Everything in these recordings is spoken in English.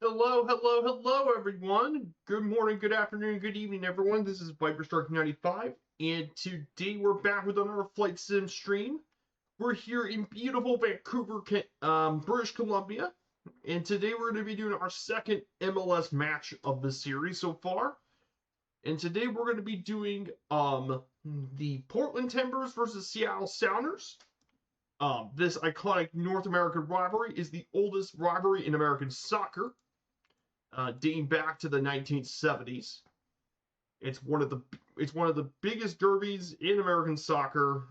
Hello, hello, hello, everyone. Good morning, good afternoon, good evening, everyone. This is ViperStark95, and today we're back with another Flight Sim stream. We're here in beautiful Vancouver, British Columbia, and today we're going to be doing our second MLS match of the series so far. And today we're going to be doing the Portland Timbers versus Seattle Sounders. This iconic North American rivalry is the oldest rivalry in American soccer, dating back to the 1970s. It's one of the biggest derbies in American soccer.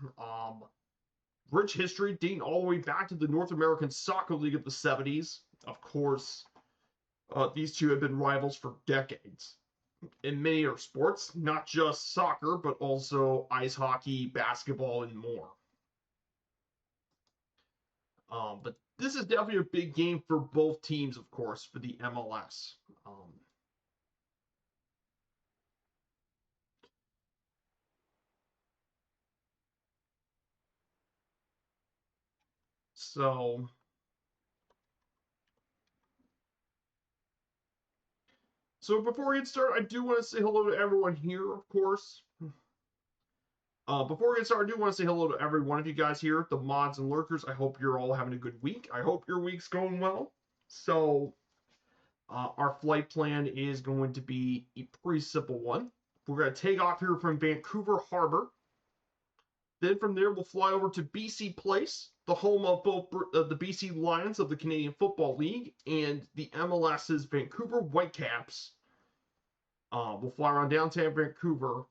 Rich history dating all the way back to the North American Soccer League of the 70s. Of course, these two have been rivals for decades in many other sports, not just soccer, but also ice hockey, basketball, and more. But this is definitely a big game for both teams, of course, for the MLS. So before we get started, I do want to say hello to everyone here, of course. Before we get started, I do want to say hello to every one of you guys here, the mods and lurkers. I hope you're all having a good week. I hope your week's going well. So, our flight plan is going to be a pretty simple one. We're going to take off here from Vancouver Harbor. Then from there, we'll fly over to BC Place, the home of both the BC Lions of the Canadian Football League and the MLS's Vancouver Whitecaps. We'll fly around downtown Vancouver,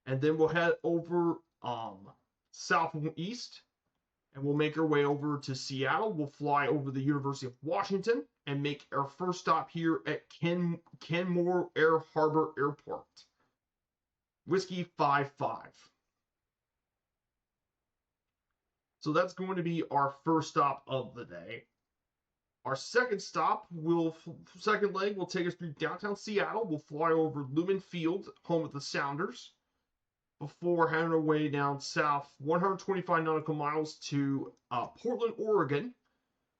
and then we'll head over southeast, and we'll make our way over to Seattle. We'll fly over the University of Washington and make our first stop here at Canmore Air Harbor Airport. Whiskey 5-5. So that's going to be our first stop of the day. Our second leg will take us through downtown Seattle. We'll fly over Lumen Field, home of the Sounders, before heading our way down south 125 nautical miles to Portland, Oregon.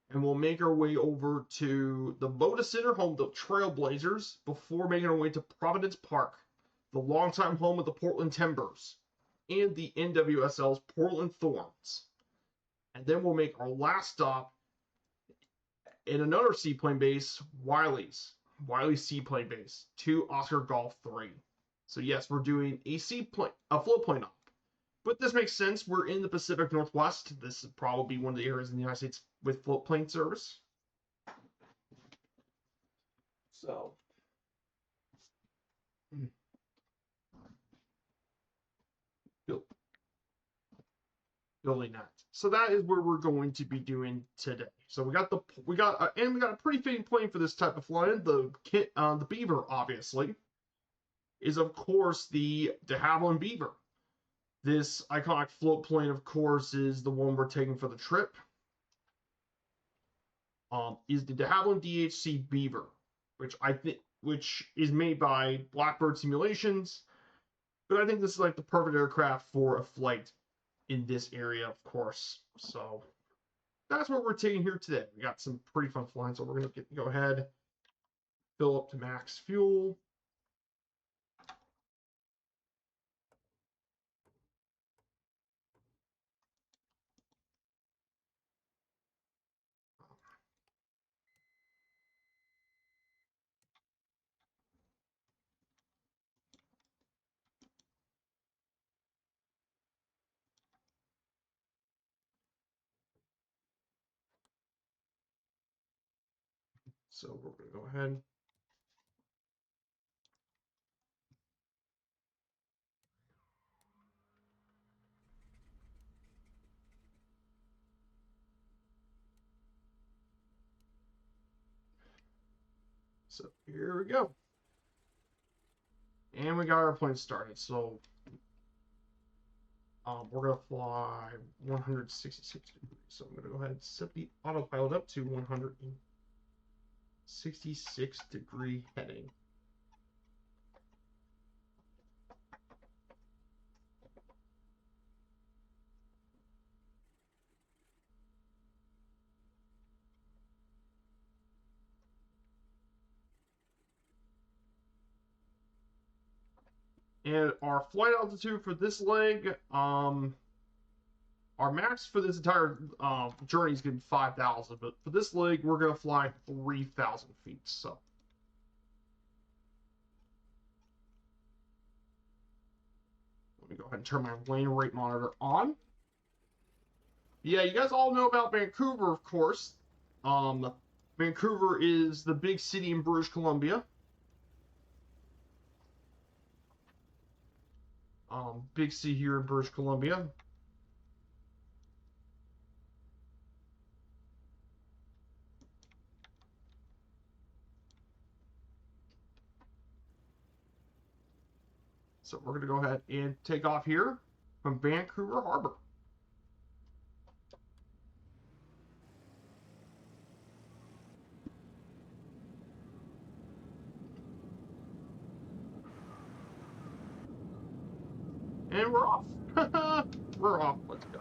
And we'll make our way over to the Moda Center, home of the Trailblazers, before making our way to Providence Park, the longtime home of the Portland Timbers, and the NWSL's Portland Thorns. And then we'll make our last stop in another seaplane base, Wiley Seaplane Base, to Oscar Golf 3. So yes, we're doing a float plane op. But this makes sense. We're in the Pacific Northwest. This is probably one of the areas in the United States with float plane service. So, building that. So that is where we're going to be doing today. So we got a pretty fitting plane for this type of flying. The Beaver, obviously, is of course the de Havilland Beaver. This iconic float plane, of course, is the one we're taking for the trip. Is the de Havilland DHC Beaver, which is made by Blackbird Simulations. But I think this is like the perfect aircraft for a flight in this area, of course. So that's what we're taking here today. We got some pretty fun flying, so we're going to go ahead, fill up to max fuel. So we're going to go ahead. So here we go. And we got our plane started. So we're going to fly 166 degrees. So I'm going to go ahead and set the autopilot up to 166 degree heading. And our flight altitude for this leg, our max for this entire journey is going to be 5,000, but for this leg, we're going to fly 3,000 feet. So let me go ahead and turn my lane rate monitor on. Yeah, you guys all know about Vancouver, of course. Vancouver is the big city in British Columbia. Big city here in British Columbia. So we're going to go ahead and take off here from Vancouver Harbor. And we're off. We're off. Let's go.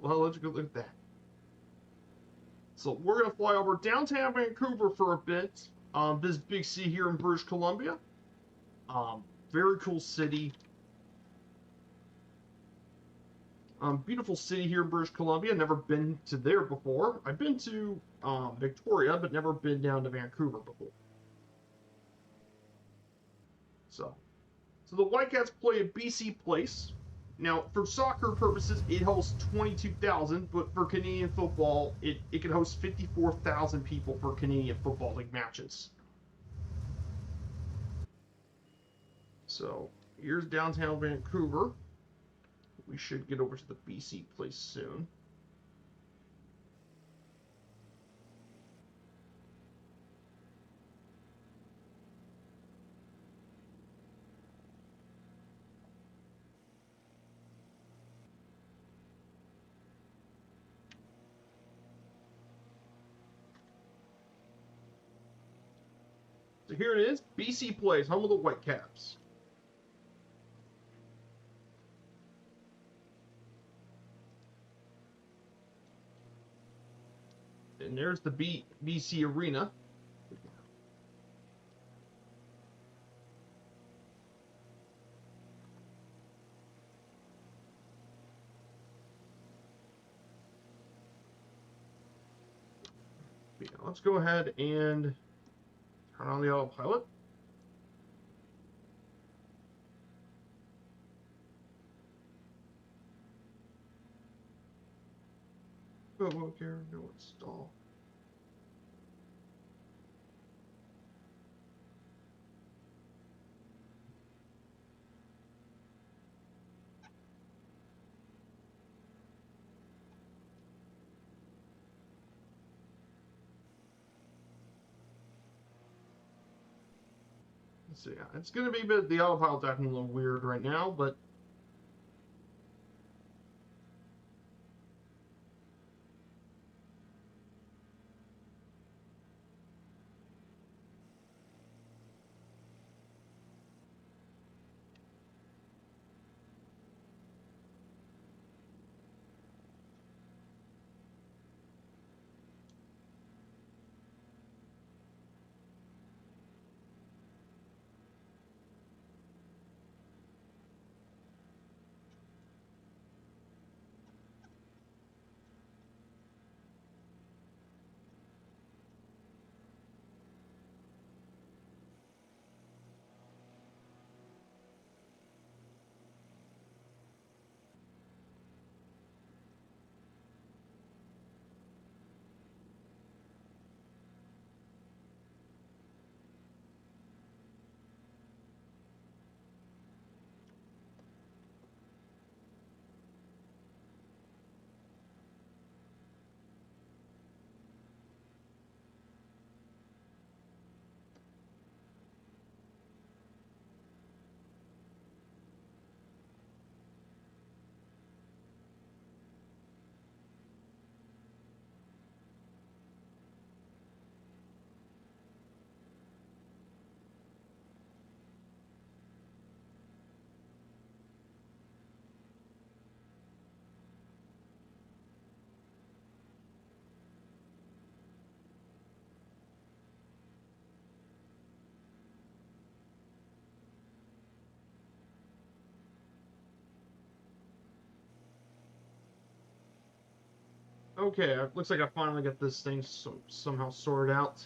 Well, let's go look at that. So we're going to fly over downtown Vancouver for a bit. This big city here in British Columbia. Very cool city. Beautiful city here in British Columbia. Never been to there before. I've been to Victoria, but never been down to Vancouver before. So the Whitecaps play at BC Place. Now, for soccer purposes, it hosts 22,000, but for Canadian football, it can host 54,000 people for Canadian Football League matches. So here's downtown Vancouver. We should get over to the BC Place soon. So here it is, BC Place, home of the Whitecaps. And there's the BC Arena. Yeah, let's go ahead and turn on the autopilot. Go here, no install. So yeah, it's going to be a bit, the autopilot's acting a little weird right now, but Okay, it looks like I finally got this thing somehow sorted out.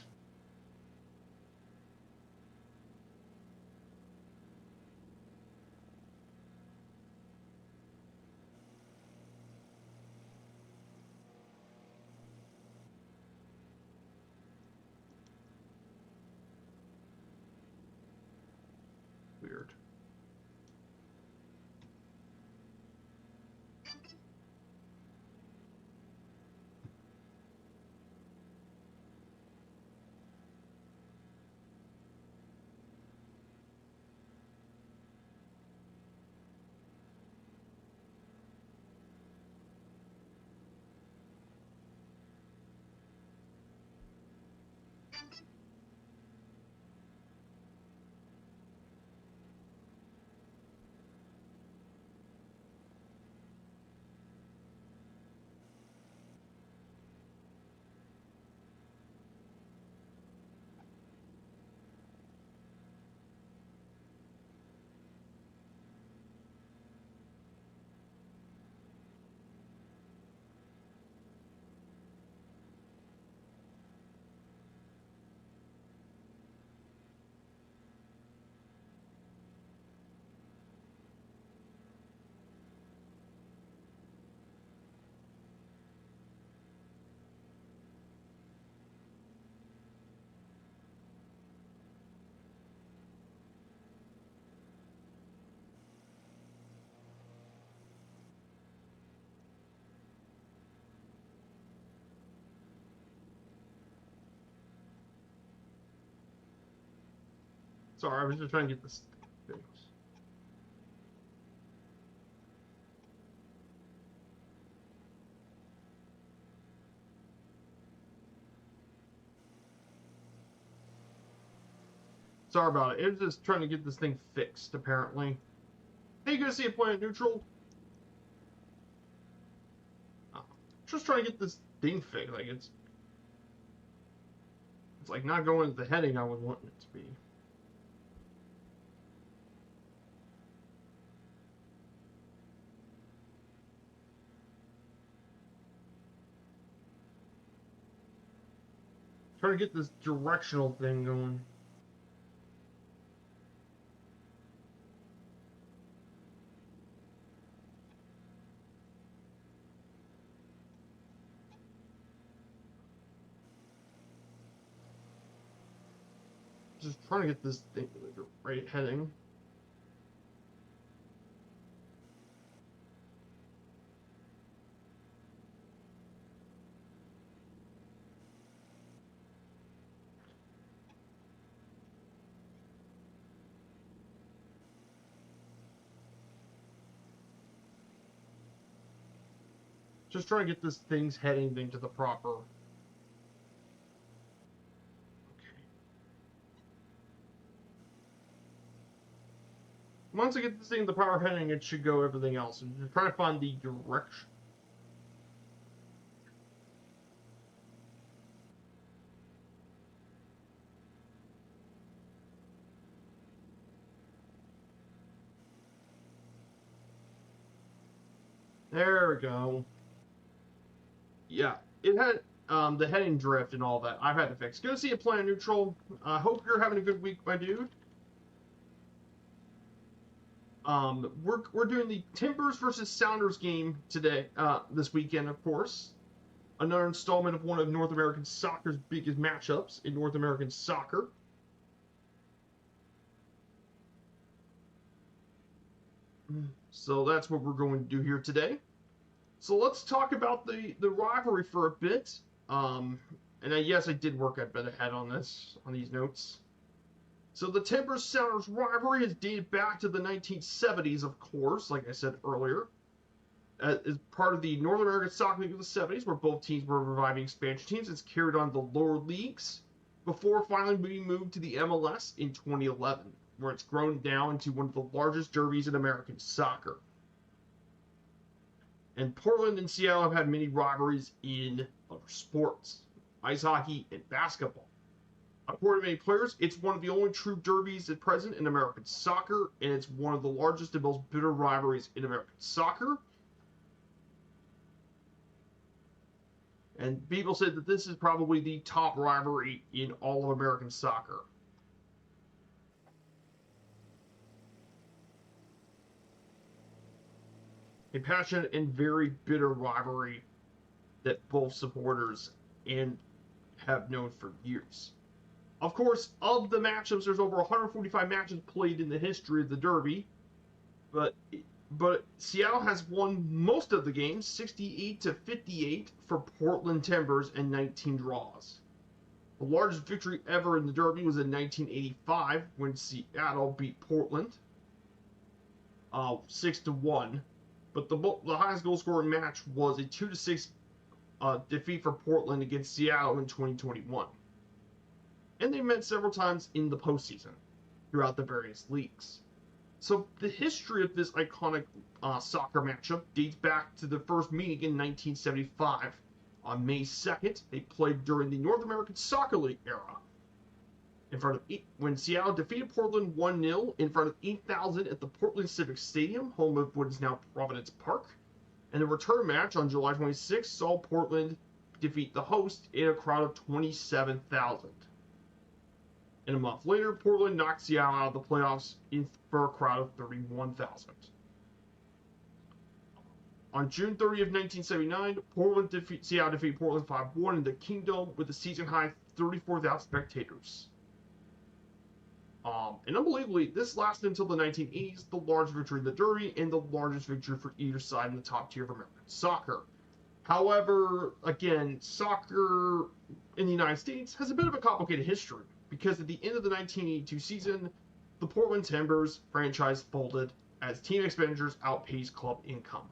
Weird. Sorry, I was just trying to get this thing. Sorry about it. It was just trying to get this thing fixed, apparently. Hey, you gonna see a planet neutral? Just trying to get this thing fixed. Like it's like not going to the heading I would want it to be. Trying to get this directional thing going. Just trying to get this thing the right heading. Just trying to get this thing's heading thing to the proper. Okay. Once I get this thing in the proper heading, it should go everything else. I'm just trying to find the direction. There we go. Yeah, it had the heading drift and all that. I've had to fix. Go see a planet neutral. I hope you're having a good week, my dude. We're doing the Timbers versus Sounders game today, this weekend, of course. Another installment of one of North American soccer's biggest matchups in North American soccer. So that's what we're going to do here today. So let's talk about the rivalry for a bit. And yes, I did work a bit ahead on these notes. So the Timbers Sounders rivalry is dated back to the 1970s, of course, like I said earlier. As part of the North American Soccer League of the 70s, where both teams were reviving expansion teams. It's carried on the lower leagues before finally being moved to the MLS in 2011, where it's grown down into one of the largest derbies in American soccer. And Portland and Seattle have had many rivalries in other sports, ice hockey and basketball. According to many players, it's one of the only true derbies at present in American soccer, and it's one of the largest and most bitter rivalries in American soccer. And people said that this is probably the top rivalry in all of American soccer. A passionate and very bitter rivalry that both supporters and have known for years. Of course, of the matchups, there's over 145 matches played in the history of the Derby, but Seattle has won most of the games, 68-58 for Portland Timbers and 19 draws. The largest victory ever in the Derby was in 1985 when Seattle beat Portland 6-1. But the highest goal scoring match was a 2-6 defeat for Portland against Seattle in 2021. And they met several times in the postseason throughout the various leagues. So the history of this iconic soccer matchup dates back to the first meeting in 1975. On May 2nd, they played during the North American Soccer League era. When Seattle defeated Portland 1-0 in front of 8,000 at the Portland Civic Stadium, home of what is now Providence Park. And the return match on July 26th saw Portland defeat the host in a crowd of 27,000. And a month later, Portland knocked Seattle out of the playoffs for a crowd of 31,000. On June 30th, 1979, Seattle defeated Portland 5-1 in the Kingdom with a season-high 34,000 spectators. And unbelievably, this lasted until the 1980s, the largest victory in the Derby and the largest victory for either side in the top tier of American soccer. However, again, soccer in the United States has a bit of a complicated history, because at the end of the 1982 season, the Portland Timbers franchise folded as team expenditures outpaced club income.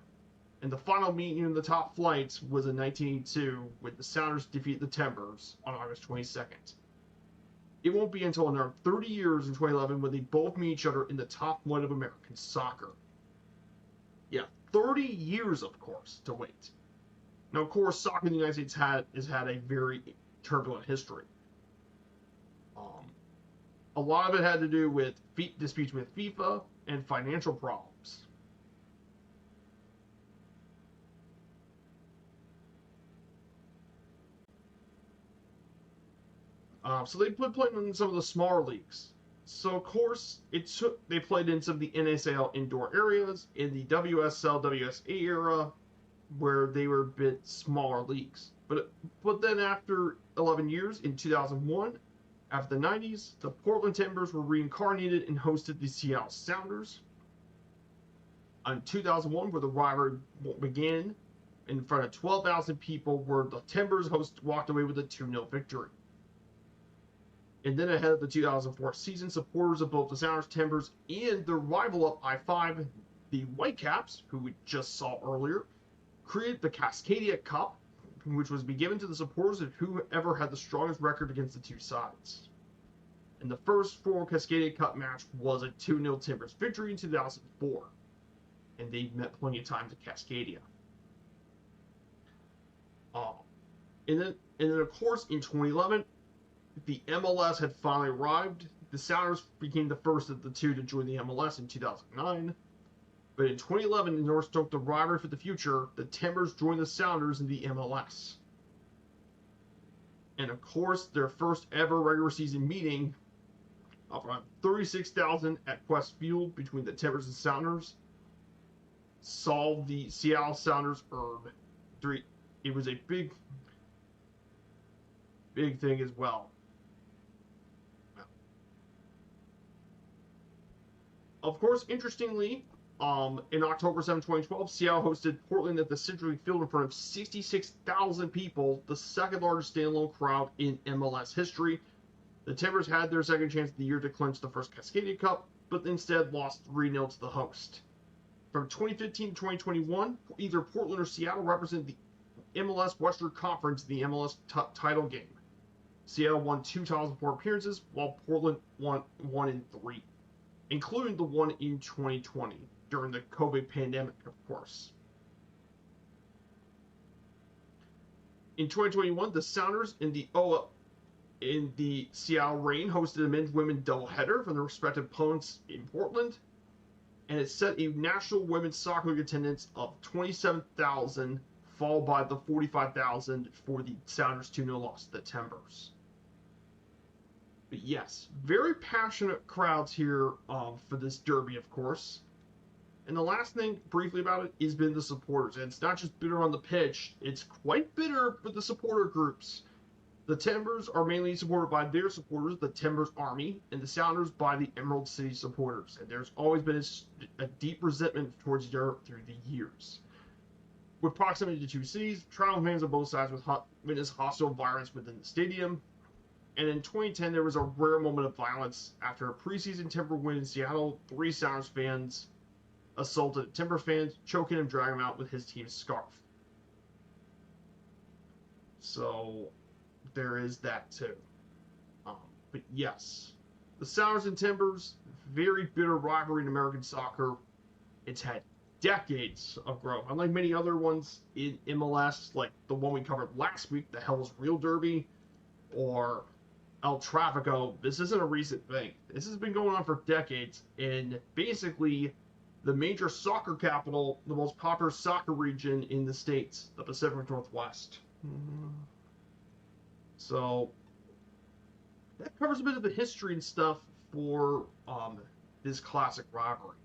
And the final meeting in the top flights was in 1982 when the Sounders defeated the Timbers on August 22nd. It won't be until another 30 years in 2011 when they both meet each other in the top flight of American soccer. Yeah, 30 years, of course, to wait. Now, of course, soccer in the United States has had a very turbulent history. A lot of it had to do with disputes with FIFA and financial problems. So they played in some of the smaller leagues. So of course they played in some of the NSL indoor areas, in the WSL, WSA era, where they were a bit smaller leagues. But then after 11 years, in 2001, after the 90s, the Portland Timbers were reincarnated and hosted the Seattle Sounders. In 2001, where the rivalry began, in front of 12,000 people, where the Timbers walked away with a 2-0 victory. And then ahead of the 2004 season, supporters of both the Sounders, Timbers, and their rival up I-5, the Whitecaps, who we just saw earlier, created the Cascadia Cup, which was to be given to the supporters of whoever had the strongest record against the two sides. And the first formal Cascadia Cup match was a 2-0 Timbers victory in 2004. And they met plenty of times at Cascadia. And then, of course, in 2011, the MLS had finally arrived. The Sounders became the first of the two to join the MLS in 2009. But in 2011, in order to stoke the rivalry for the future, the Timbers joined the Sounders in the MLS. And of course, their first ever regular season meeting of around 36,000 at Quest Field between the Timbers and Sounders saw the Seattle Sounders earn 3. It was a big thing as well. Of course, interestingly, in October 7, 2012, Seattle hosted Portland at the Century Field in front of 66,000 people, the second largest standalone crowd in MLS history. The Timbers had their second chance of the year to clinch the first Cascadia Cup, but instead lost 3-0 to the host. From 2015 to 2021, either Portland or Seattle represented the MLS Western Conference in the MLS title game. Seattle won 2 titles in 4 appearances, while Portland won 1 in 3. Including the one in 2020, during the COVID pandemic, of course. In 2021, the Sounders in the Seattle Reign hosted a men's-women's doubleheader from their respective opponents in Portland, and it set a national women's soccer league attendance of followed by the 45,000 for the Sounders 2-0 loss to the Timbers. But yes, very passionate crowds here for this derby, of course. And the last thing, briefly about it, has been the supporters. And it's not just bitter on the pitch, it's quite bitter for the supporter groups. The Timbers are mainly supported by their supporters, the Timbers Army, and the Sounders by the Emerald City supporters. And there's always been a deep resentment towards Europe through the years. With proximity to two cities, traveling fans on both sides witnessed hostile violence within the stadium. And in 2010, there was a rare moment of violence after a preseason Timber win in Seattle. 3 Sounders fans assaulted a Timber fan, choking him, dragging him out with his team's scarf. So there is that too. But yes, the Sounders and Timbers, very bitter rivalry in American soccer. It's had decades of growth. Unlike many other ones in MLS, like the one we covered last week, the Hell's Real Derby, or El Tráfico, this isn't a recent thing. This has been going on for decades in basically the major soccer capital, the most popular soccer region in the States, the Pacific Northwest. So that covers a bit of the history and stuff for this classic rivalry.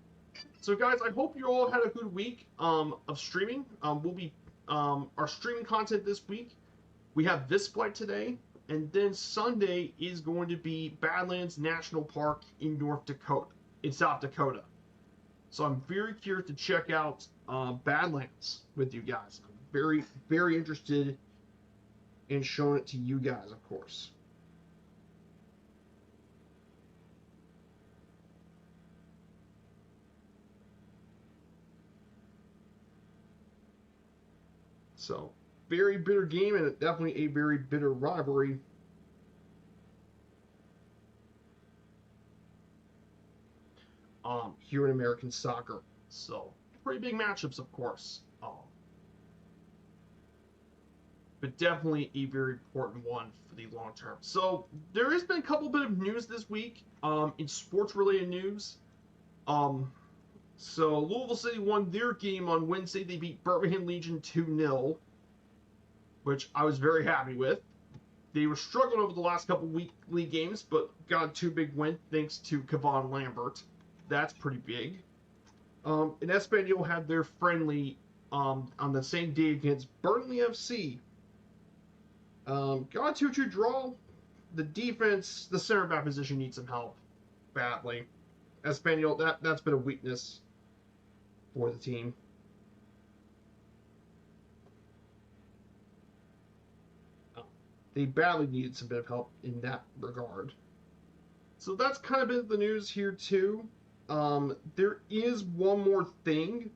So guys, I hope you all had a good week of streaming. We'll be our streaming content this week. We have this flight today, and then Sunday is going to be Badlands National Park in South Dakota. So I'm very curious to check out Badlands with you guys. I'm very, very interested in showing it to you guys, of course. So, very bitter game, and definitely a very bitter rivalry. Here in American soccer. So, pretty big matchups, of course. But definitely a very important one for the long term. So, there has been a couple bit of news this week in sports-related news. So, Louisville City won their game on Wednesday. They beat Birmingham Legion 2-0, which I was very happy with. They were struggling over the last couple weekly games, but got 2 big wins thanks to Kevon Lambert. That's pretty big. And Espanyol had their friendly on the same day against Burnley FC. Got a 2-2 draw. The defense, the center back position needs some help badly. Espanyol, that's been a weakness for the team. They badly needed some bit of help in that regard. So that's kind of been the news here too. There is one more thing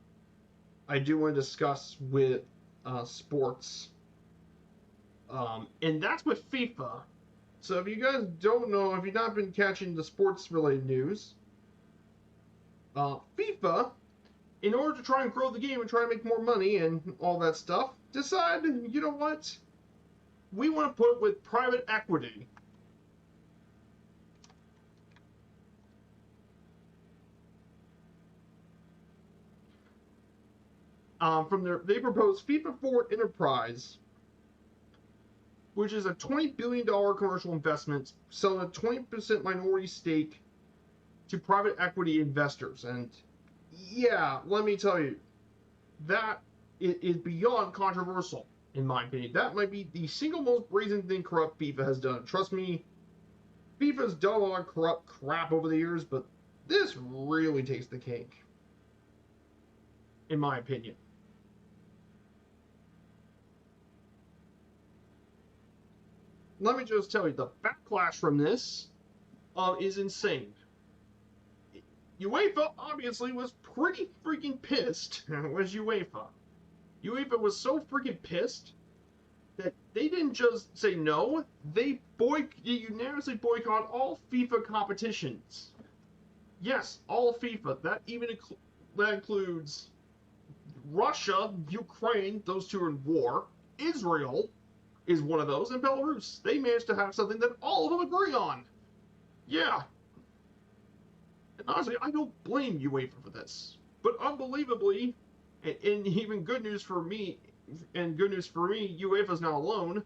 I do want to discuss with sports, and that's with FIFA. So if you guys don't know, if you've not been catching the sports-related news, FIFA, in order to try and grow the game and try to make more money and all that stuff, decided, you know what? We want to put it with private equity. They proposed FIFA Forward Enterprise, which is a $20 billion commercial investment, selling a 20% minority stake to private equity investors. And yeah, let me tell you, that is beyond controversial, in my opinion. That might be the single most brazen thing corrupt FIFA has done. Trust me, FIFA's done a lot of corrupt crap over the years, but this really takes the cake, in my opinion. Let me just tell you, the backlash from this is insane. UEFA obviously was pretty freaking pissed. Was UEFA? UEFA was so freaking pissed that they didn't just say no. They unanimously boycott all FIFA competitions. Yes, all FIFA. That includes Russia, Ukraine. Those two are in war. Israel is one of those, and Belarus. They managed to have something that all of them agree on. Yeah. And honestly, I don't blame UEFA for this. But unbelievably, and even good news for me, and good news for me, UEFA is not alone.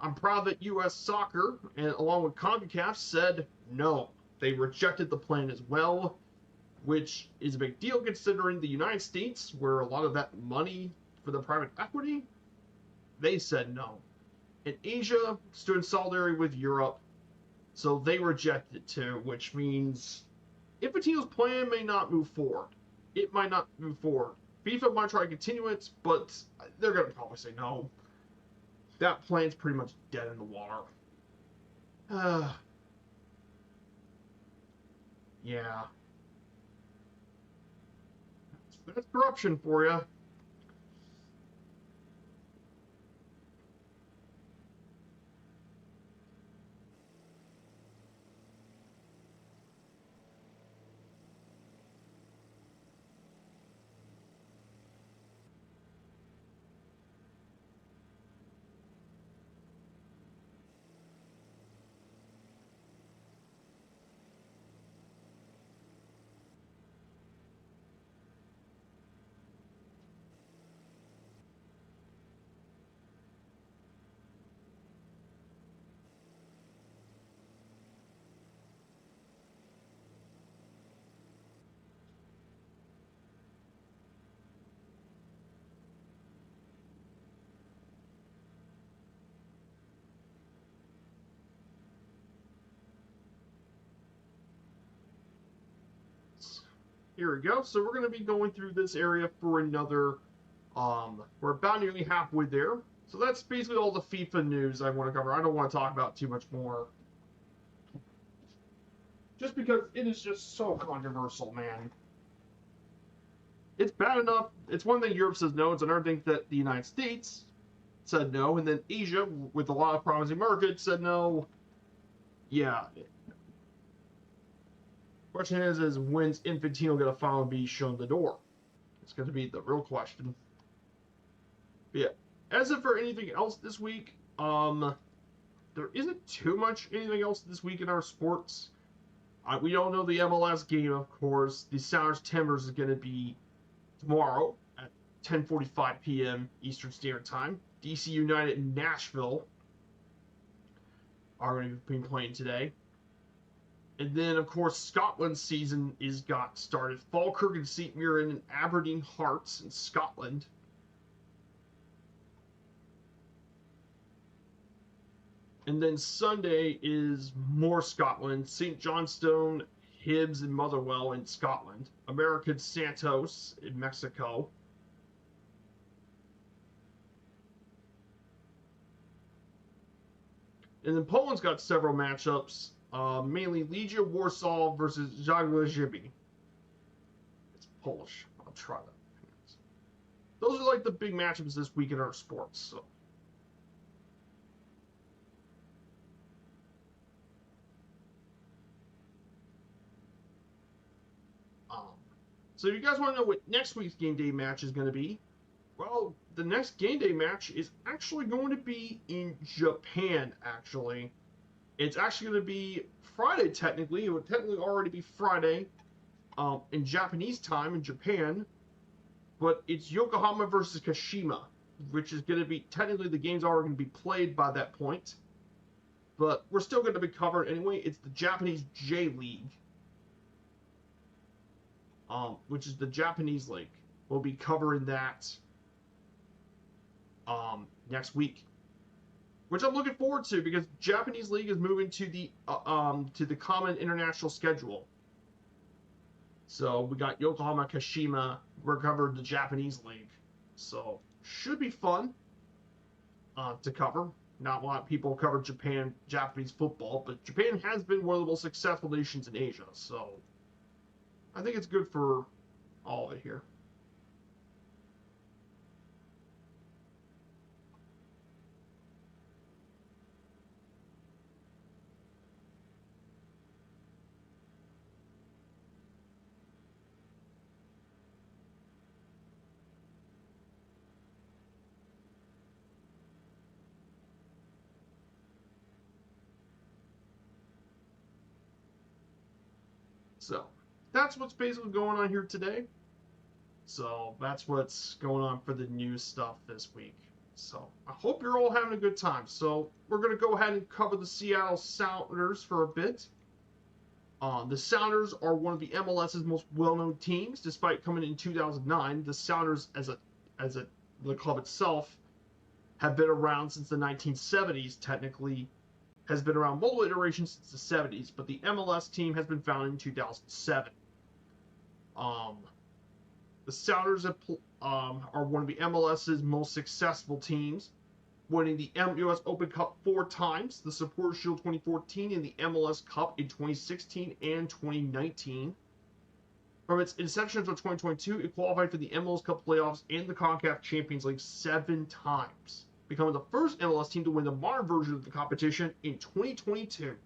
I'm proud that U.S. Soccer, and along with CONCACAF, said no. They rejected the plan as well, which is a big deal considering the United States, where a lot of that money for the private equity, they said no. And Asia stood in solidarity with Europe, so they rejected it too, which means Infantino's plan may not move forward. It might not move forward. FIFA might try to continue it, but they're going to probably say no. That plan's pretty much dead in the water. Yeah. That's corruption for you. Here we go. So we're going to be going through this area for another, we're about nearly halfway there. So that's basically all the FIFA news I want to cover. I don't want to talk about too much more. Just because it is just so controversial, man. It's bad enough. It's one thing Europe says no. It's another thing that the United States said no. And then Asia, with a lot of promising markets, said no. Yeah. Question is when's Infantino going to finally be shown the door? It's going to be the real question. But yeah. As if for anything else this week, there isn't too much anything else this week in our sports. We don't know the MLS game, of course. The Sounders Timbers is going to be tomorrow at 10:45 p.m. Eastern Standard Time. DC United and Nashville are going to be playing today. And then, of course, Scotland's season is got started. Falkirk and St. Mirren and Aberdeen Hearts in Scotland. And then Sunday is more Scotland. St. Johnstone, Hibs, and Motherwell in Scotland. American Santos in Mexico. And then Poland's got several matchups. Mainly Legia Warsaw versus Jagiellonia. It's Polish. I'll try that. Those are like the big matchups this week in our sports. So. So if you guys want to know what next week's Game Day match is going to be, well, the next Game Day match is actually going to be in Japan, actually. It's actually going to be Friday, technically. It would technically already be Friday in Japanese time in Japan. But it's Yokohama versus Kashima, which is going to be, technically the game's already going to be played by that point. But we're still going to be covered anyway. It's the Japanese J League, which is the Japanese league. We'll be covering that next week, which I'm looking forward to because Japanese league is moving to the common international schedule. So we got Yokohama, Kashima. We're covered the Japanese league, so should be fun to cover. Not a lot of people cover Japanese football, but Japan has been one of the most successful nations in Asia, so I think it's good for all of it here. So that's what's basically going on here today. So that's what's going on for the news stuff this week. So I hope you're all having a good time. So we're going to go ahead and cover the Seattle Sounders for a bit. The Sounders are one of the MLS's most well-known teams. Despite coming in 2009, the Sounders, as the club itself, have been around since the 1970s. Technically, has been around multiple iterations since the 70s, but the MLS team has been founded in 2007. The Sounders are one of the MLS's most successful teams, winning the US Open Cup 4 times, the Supporters Shield 2014, and the MLS Cup in 2016 and 2019. From its inception until 2022, it qualified for the MLS Cup playoffs and the CONCACAF Champions League 7 times, becoming the first MLS team to win the modern version of the competition in 2022.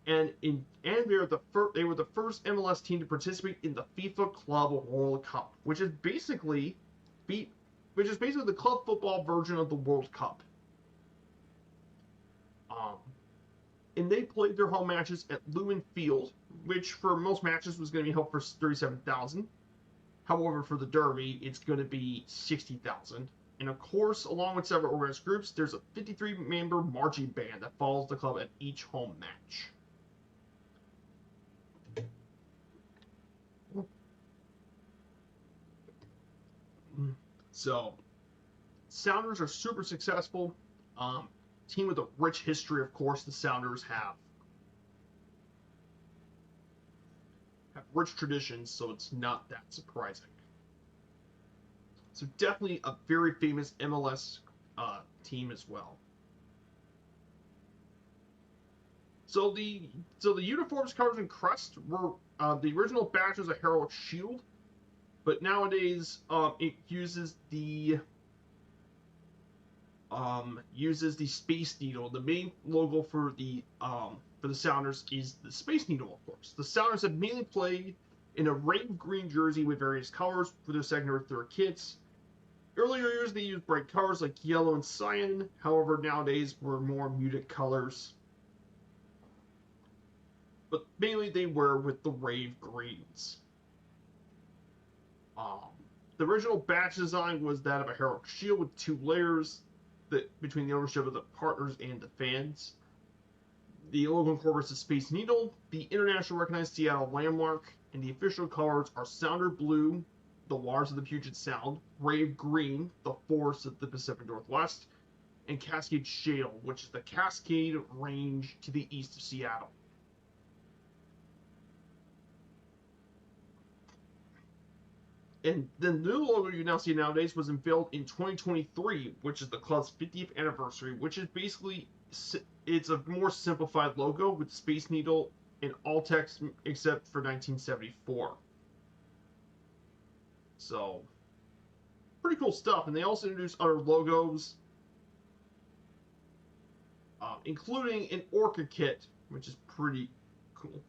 And they were the first MLS team to participate in the FIFA Club World Cup, which is basically the club football version of the World Cup. And they played their home matches at Lumen Field, which for most matches was going to be held for 37,000. However, for the Derby, it's going to be 60,000. And of course, along with several organized groups, there's a 53-member marching band that follows the club at each home match. So, Sounders are super successful. Team with a rich history, of course, the Sounders have rich traditions, so it's not that surprising. So definitely a very famous MLS team as well. So the uniforms, colors, and crest were the original badge was a heroic shield, but nowadays it uses the Space Needle. The main logo for the Sounders is the Space Needle, of course. The Sounders have mainly played in a rave green jersey with various colors for their second or third kits. Earlier years they used bright colors like yellow and cyan. However, nowadays we're more muted colors. But mainly they were with the rave greens. The original badge design was that of a heroic shield with 2 layers between the ownership of the partners and the fans. The logo incorporates the Space Needle, the internationally recognized Seattle landmark, and the official colors are Sounder Blue, the waters of the Puget Sound, Rave Green, the forests of the Pacific Northwest, and Cascade Shale, which is the Cascade Range to the east of Seattle. And the new logo you now see nowadays was unveiled in 2023, which is the club's 50th anniversary, which is basically, it's a more simplified logo with Space Needle in all text except for 1974. So, pretty cool stuff. And they also introduced other logos, including an Orca kit, which is pretty cool.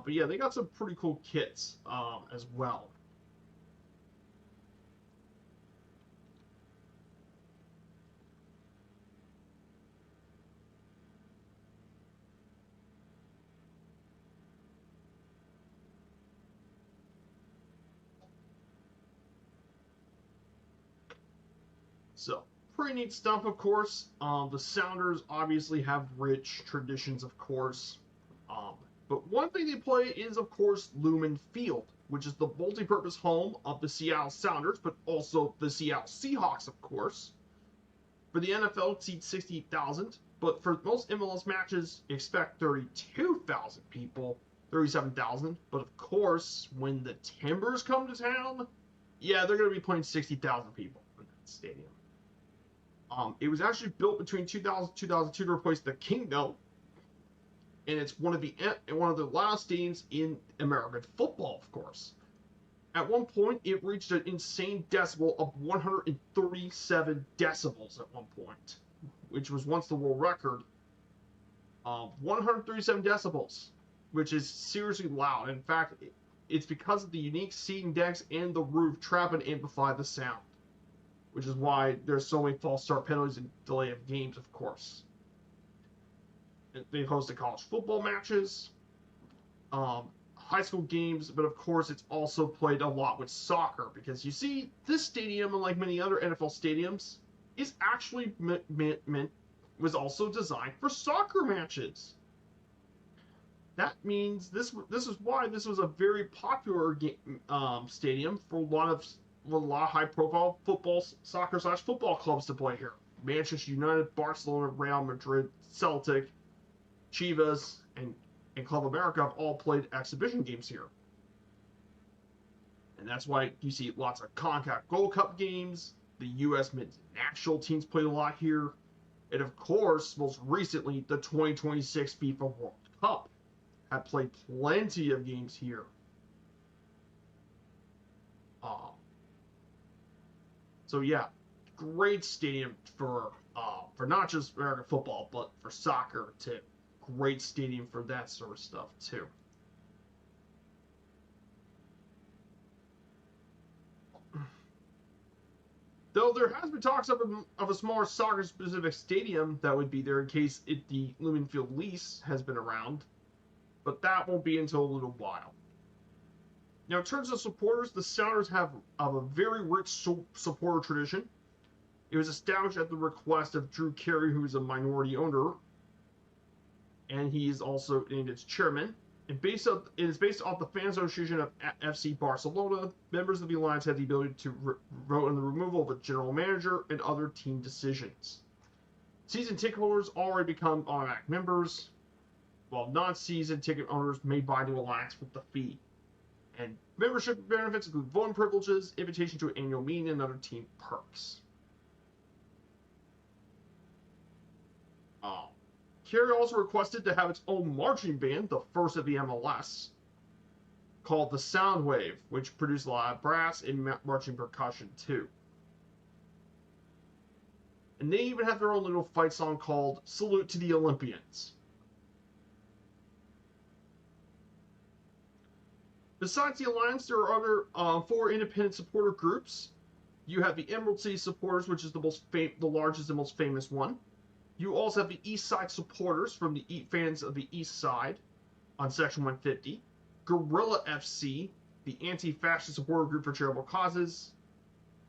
But yeah, they got some pretty cool kits as well. So, pretty neat stuff, of course. The Sounders obviously have rich traditions, of course. But one thing they play is, of course, Lumen Field, which is the multi-purpose home of the Seattle Sounders, but also the Seattle Seahawks, of course. For the NFL, it seats 68,000, but for most MLS matches, expect 32,000 people, 37,000. But of course, when the Timbers come to town, yeah, they're going to be playing 60,000 people in that stadium. It was actually built between 2000 and 2002 to replace the Kingdome, and it's one of the last stadiums in American football, of course. At one point, it reached an insane decibel of 137 decibels at one point, which was once the world record. 137 decibels, which is seriously loud. In fact, it's because of the unique seating decks and the roof trap and amplify the sound, which is why there's so many false start penalties and delay of games, of course. They've hosted college football matches, high school games, but of course it's also played a lot with soccer because you see this stadium, unlike many other NFL stadiums, is actually was also designed for soccer matches. That means this is why this was a very popular stadium for a lot of high profile soccer/football clubs to play here. Manchester United, Barcelona, Real Madrid, Celtic, Chivas, and Club America have all played exhibition games here. And that's why you see lots of CONCACAF Gold Cup games. The U.S. men's national teams played a lot here. And of course, most recently, the 2026 FIFA World Cup have played plenty of games here. So yeah, great stadium for not just American football, but for soccer too. Great stadium for that sort of stuff too. Though there has been talks of a smaller soccer-specific stadium that would be there in case the Lumen Field lease has been around, but that won't be until a little while. Now, in terms of supporters, the Sounders have a very rich supporter tradition. It was established at the request of Drew Carey, who is a minority owner, and he is also named its chairman. It is based off the Fan Association of FC Barcelona. Members of the alliance have the ability to vote on the removal of a general manager and other team decisions. Season ticket holders already become automatic members, while non-season ticket owners may buy the alliance with the fee. And membership benefits include voting privileges, invitation to an annual meeting, and other team perks. Carey also requested to have its own marching band, the first of the MLS, called the Soundwave, which produced a lot of brass and marching percussion too. And they even have their own little fight song called Salute to the Olympians. Besides the Alliance, there are other 4 independent supporter groups. You have the Emerald City Supporters, which is the largest and most famous one. You also have the East Side Supporters from the fans of the East Side on Section 150. Guerrilla FC, the anti-fascist supporter group for charitable causes.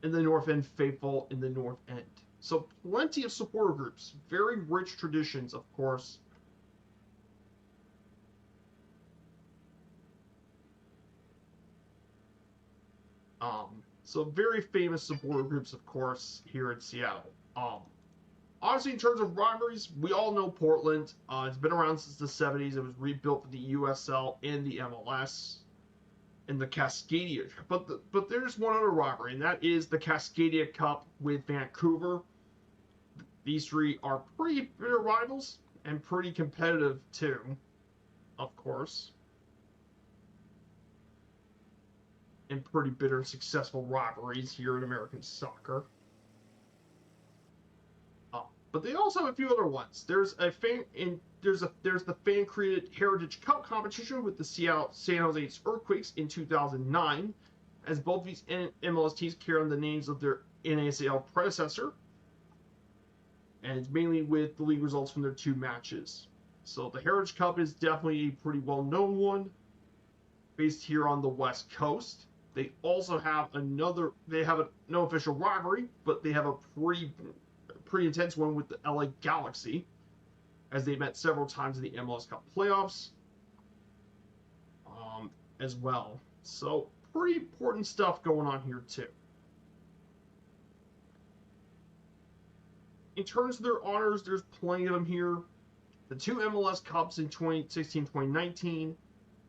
And the North End Faithful in the North End. So plenty of supporter groups. Very rich traditions, of course. So very famous supporter groups, of course, here in Seattle. Obviously, in terms of rivalries, we all know Portland. It's been around since the 70s. It was rebuilt for the USL and the MLS and the Cascadia. But there's one other rivalry, and that is the Cascadia Cup with Vancouver. These 3 are pretty bitter rivals and pretty competitive too, of course. And pretty bitter, successful rivalries here in American soccer. But they also have a few other ones. There's the fan created Heritage Cup competition with the San Jose Earthquakes in 2009, as both of these MLS teams carry on the names of their NASL predecessor, and it's mainly with the league results from their 2 matches. So the Heritage Cup is definitely a pretty well-known one, based here on the West Coast. They also have no official rivalry, but they have a pretty intense one with the LA Galaxy, as they met several times in the MLS Cup playoffs as well. So pretty important stuff going on here too. In terms of their honors, there's plenty of them here. The 2 MLS Cups in 2016-2019,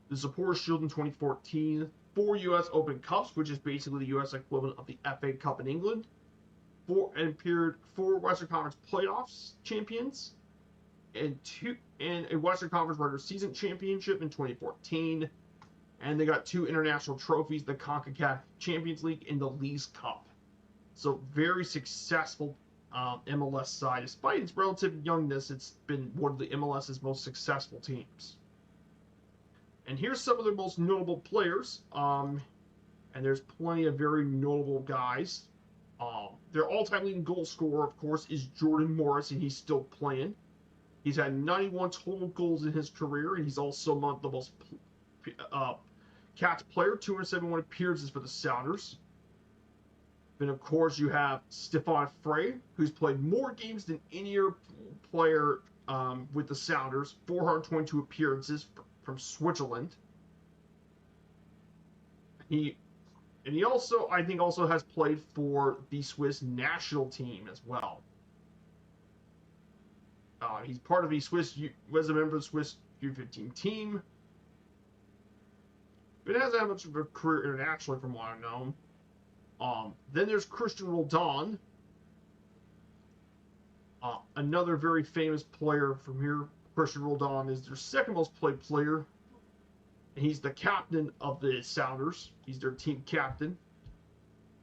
the Supporters Shield in 2014, 4 U.S. Open Cups, which is basically the U.S. equivalent of the FA Cup in England, 4 Western Conference playoffs champions, and a Western Conference regular season championship in 2014, and they got 2 international trophies, the CONCACAF Champions League and the Leagues Cup. So very successful MLS side. Despite its relative youngness, it's been one of the MLS's most successful teams. And here's some of their most notable players, and there's plenty of very notable guys. Their all-time leading goal scorer, of course, is Jordan Morris, and he's still playing. He's had 91 total goals in his career, and he's also among the most Cats player, 271 appearances for the Sounders. Then, of course, you have Stefan Frey, who's played more games than any other player with the Sounders, 422 appearances from Switzerland. He also, I think, also has played for the Swiss national team as well. He's part of the was a member of the Swiss U15 team, but hasn't had much of a career internationally, from what I know. Then there's Christian Roldan, another very famous player from here. Christian Roldan is their second most played player. And he's the captain of the Sounders. He's their team captain.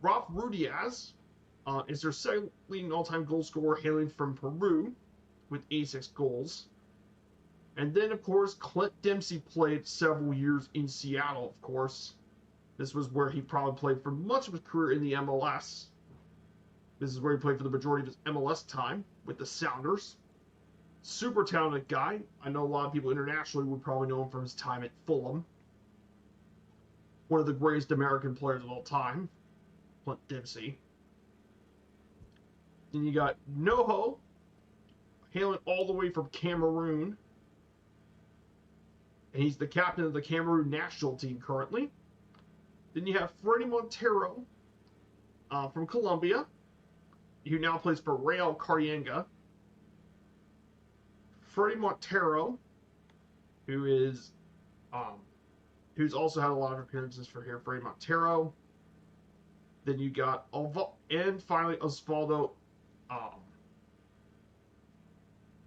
Ralph Rudiaz is their second leading all-time goal scorer, hailing from Peru with 86 goals. And then, of course, Clint Dempsey played several years in Seattle, of course. This was where he probably played for much of his career in the MLS. This is where he played for the majority of his MLS time with the Sounders. Super talented guy. I know a lot of people internationally would probably know him from his time at Fulham. One of the greatest American players of all time, Clint Dempsey. Then you got Noho, hailing all the way from Cameroon. And he's the captain of the Cameroon national team currently. Then you have Freddie Montero from Colombia, who now plays for Real Cartagena. Freddie Montero, who's also had a lot of appearances for here. Freddie Montero. Then you got and finally Osvaldo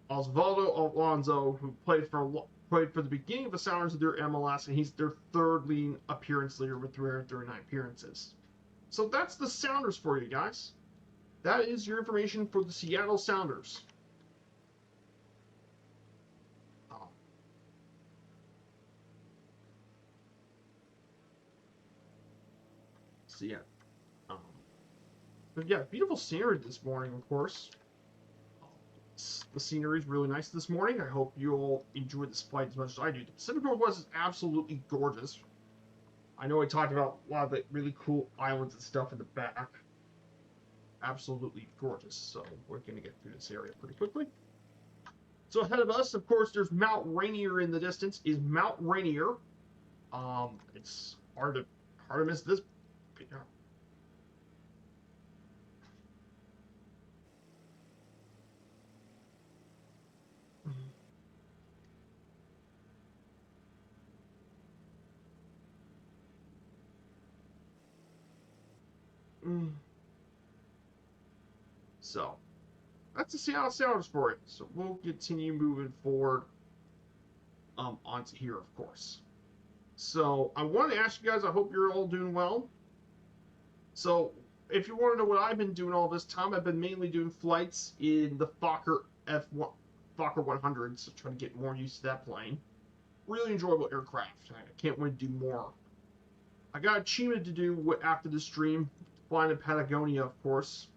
Alonso, who played for the beginning of the Sounders of their MLS, and he's their third leading appearance leader with 339 appearances. So that's the Sounders for you guys. That is your information for the Seattle Sounders. So yeah, but yeah, beautiful scenery this morning, of course. The scenery is really nice this morning. I hope you all enjoyed this flight as much as I do. The Pacific Northwest is absolutely gorgeous. I know I talked about a lot of the really cool islands and stuff in the back. Absolutely gorgeous. So we're going to get through this area pretty quickly. So ahead of us, of course, there's Mount Rainier in the distance. Is Mount Rainier. It's hard to miss this. So that's the Seattle Sounders for it. So we'll continue moving forward onto here, of course. So I want to ask you guys, I hope you're all doing well. So if you want to know what I've been doing all this time, I've been mainly doing flights in the Fokker 100, so trying to get more used to that plane. Really enjoyable aircraft. I can't wait to do more. I got a achievement to do after the stream, flying in Patagonia, of course.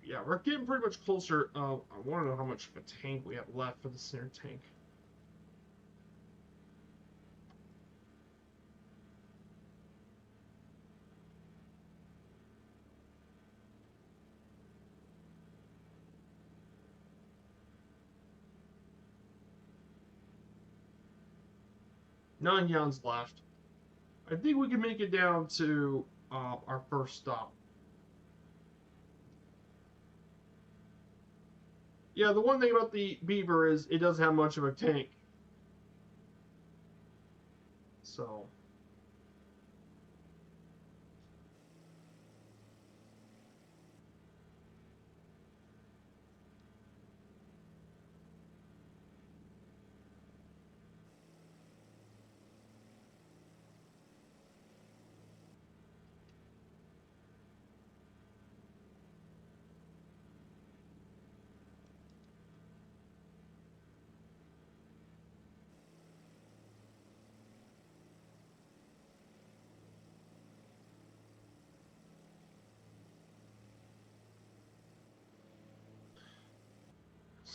Yeah, we're getting pretty much closer. I want to know how much of a tank we have left for the center tank. Nine gallons left. I think we can make it down to our first stop. Yeah, the one thing about the Beaver is it doesn't have much of a tank. So.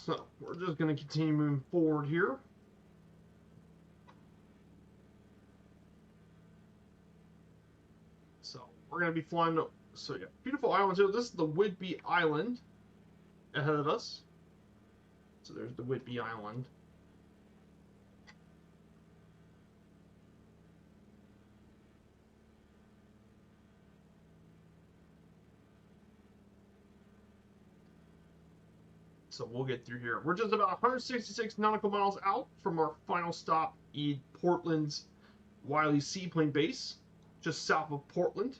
So, we're just going to continue moving forward here. So, we're going to be flying. So, yeah, beautiful islands here. This is the Whidbey Island ahead of us. So, there's the Whidbey Island. So, we'll get through here. We're just about 166 nautical miles out from our final stop in Portland's Wiley Seaplane Base, just south of Portland.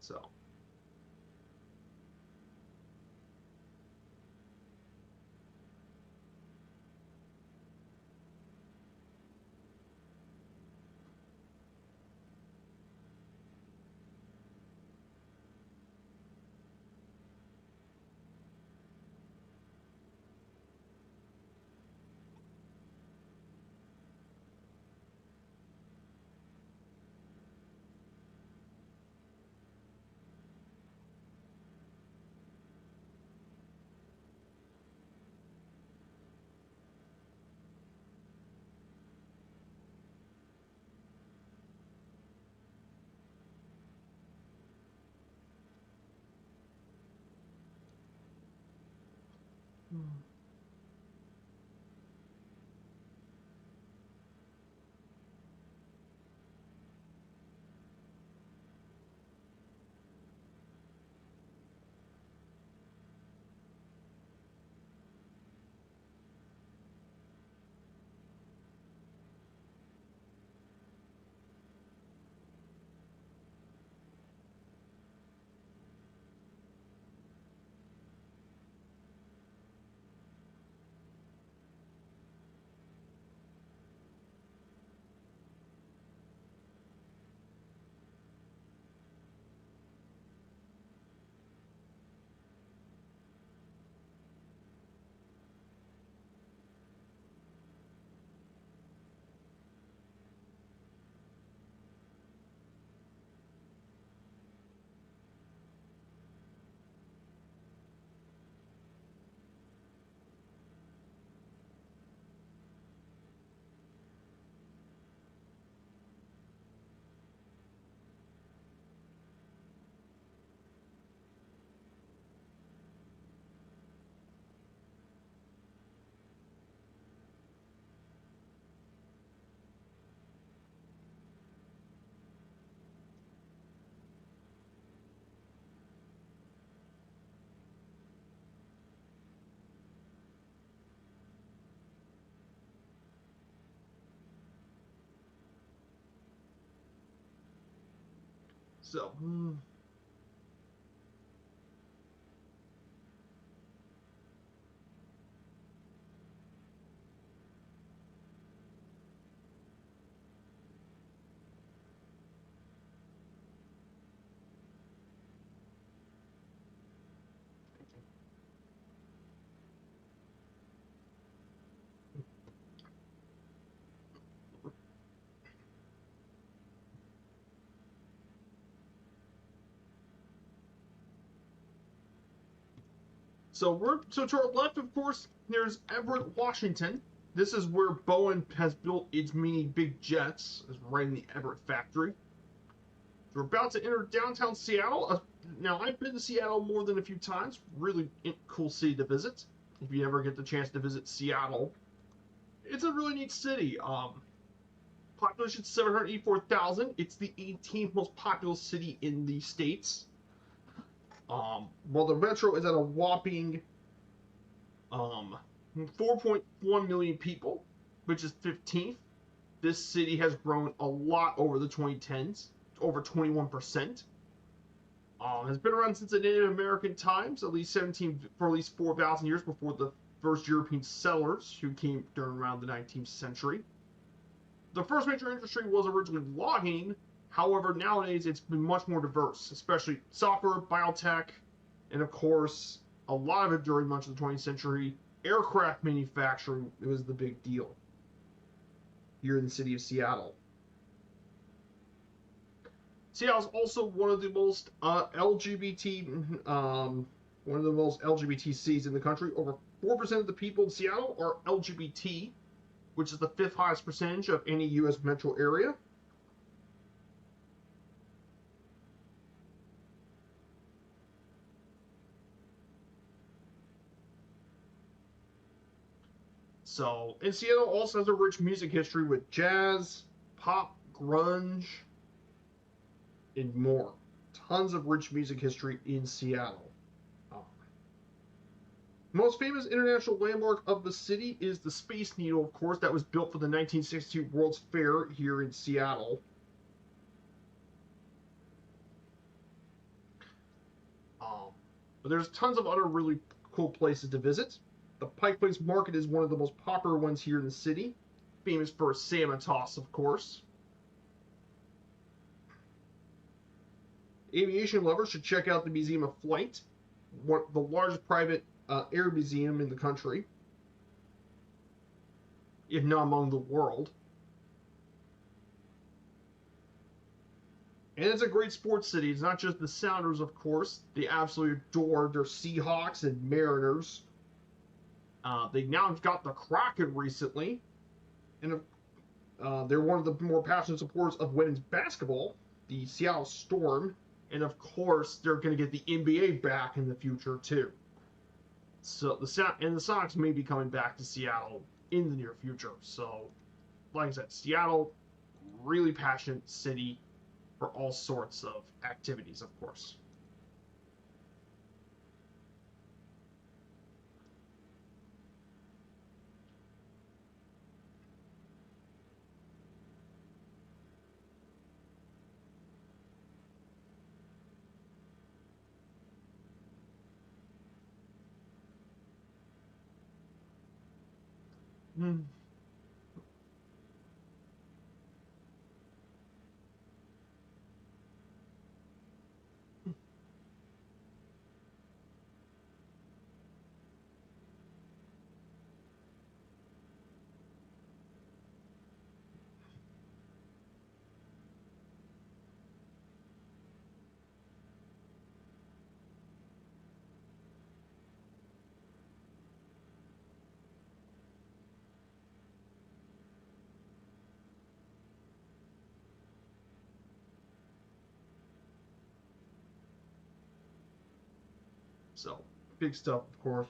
So. So. So to our left, of course, there's Everett, Washington. This is where Boeing has built its mini big jets, is right in the Everett factory. We're about to enter downtown Seattle. Now, I've been to Seattle more than a few times. Really cool city to visit. If you ever get the chance to visit Seattle, it's a really neat city. Population 784,000. It's the 18th most populous city in the states. While the metro is at a whopping 4.1 million people, which is 15th. This city has grown a lot over the 2010s, over 21%. Has been around since the Native American times, at least 4,000 years before the first European settlers who came during around the 19th century. The first major industry was originally logging. However, nowadays it's been much more diverse, especially software, biotech, and of course, a lot of it during much of the 20th century, aircraft manufacturing was the big deal here in the city of Seattle. Seattle is also one of the most LGBT cities in the country. Over 4% of the people in Seattle are LGBT, which is the 5th highest percentage of any U.S. metro area. So, and Seattle also has a rich music history with jazz, pop, grunge, and more. Tons of rich music history in Seattle. Most famous international landmark of the city is the Space Needle, of course, that was built for the 1962 World's Fair here in Seattle. But there's tons of other really cool places to visit. The Pike Place Market is one of the most popular ones here in the city, famous for a salmon toss, of course. Aviation lovers should check out the Museum of Flight, the largest private air museum in the country, if not among the world. And it's a great sports city. It's not just the Sounders, of course. They absolutely adore their Seahawks and Mariners. They now got the Kraken recently, and they're one of the more passionate supporters of women's basketball, the Seattle Storm, and of course they're going to get the NBA back in the future too. So the Sonics may be coming back to Seattle in the near future. So, like I said, Seattle, really passionate city for all sorts of activities, of course. Hmm. So, big stuff, of course.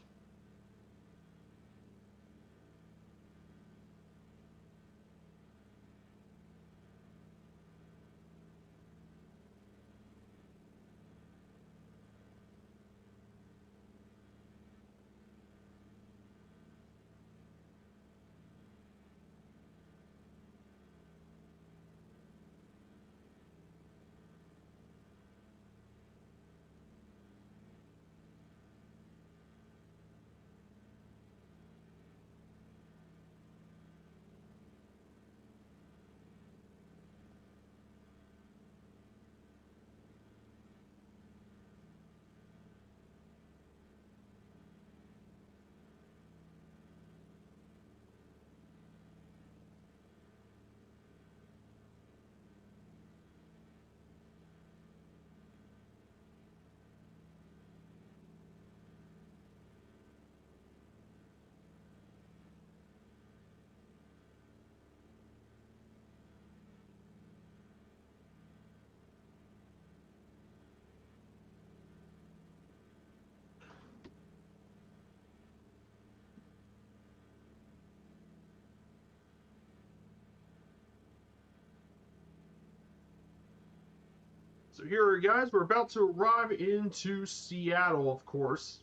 So here, guys, we're about to arrive into Seattle, of course.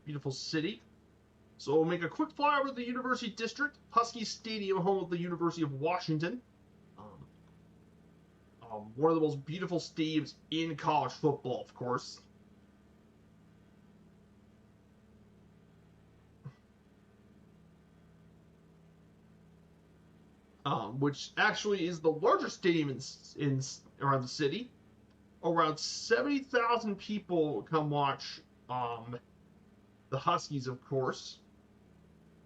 Beautiful city. So we'll make a quick flyover of the University District, Husky Stadium, home of the University of Washington. Um, one of the most beautiful stadiums in college football, of course. Which actually is the largest stadium in around the city. Around 70,000 people come watch the Huskies, of course.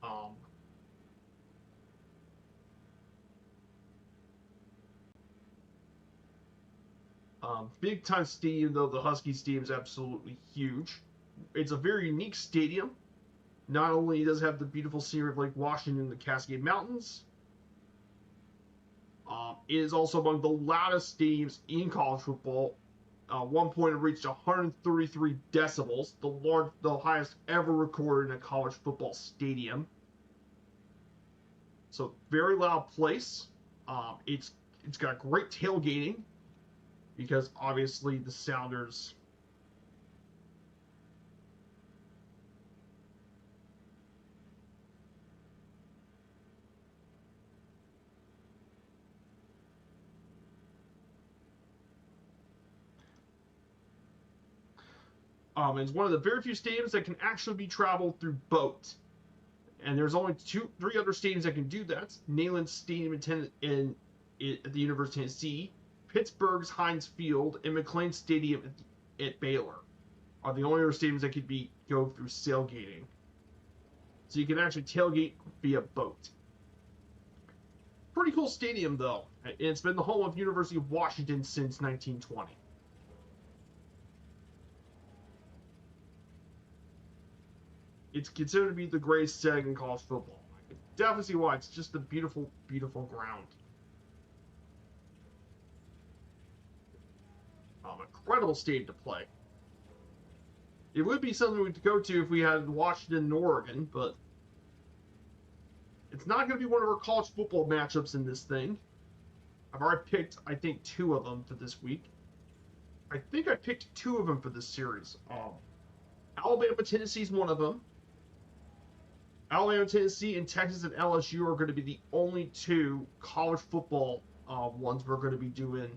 Um, Big time stadium, though. The Husky Stadium is absolutely huge. It's a very unique stadium. Not only does it have the beautiful scenery of Lake Washington and the Cascade Mountains, it is also among the loudest stadiums in college football. One point it reached 133 decibels, the highest ever recorded in a college football stadium. So very loud place. It's got great tailgating because obviously the Sounders. It's one of the very few stadiums that can actually be traveled through boat. And there's only three other stadiums that can do that. Neyland Stadium at the University of Tennessee, Pittsburgh's Heinz Field, and McLean Stadium at Baylor are the only other stadiums that could go through sailgating. So you can actually tailgate via boat. Pretty cool stadium, though. It's been the home of University of Washington since 1920. It's considered to be the greatest setting in college football. I can definitely see why. It's just a beautiful, beautiful ground. Incredible stadium to play. It would be something we'd go to if we had Washington and Oregon, but it's not going to be one of our college football matchups in this thing. I've already picked, I think, 2 of them for this week. I think I picked 2 of them for this series. Alabama, Tennessee is one of them. Alabama, Tennessee, and Texas and LSU are going to be the only 2 college football ones we're going to be doing.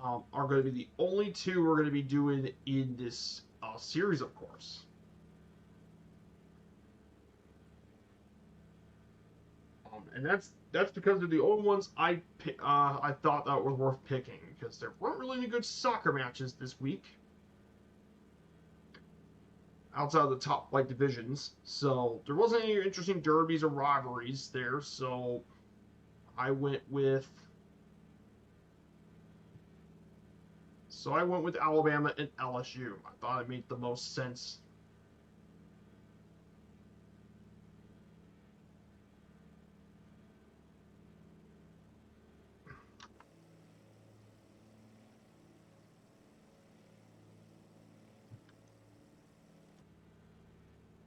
Are going to be the only 2 we're going to be doing in this series, of course. And that's because they're the only ones I thought that were worth picking, because there weren't really any good soccer matches this week outside of the top flight divisions. So there wasn't any interesting derbies or rivalries there. So I went with Alabama and LSU. I thought it made the most sense.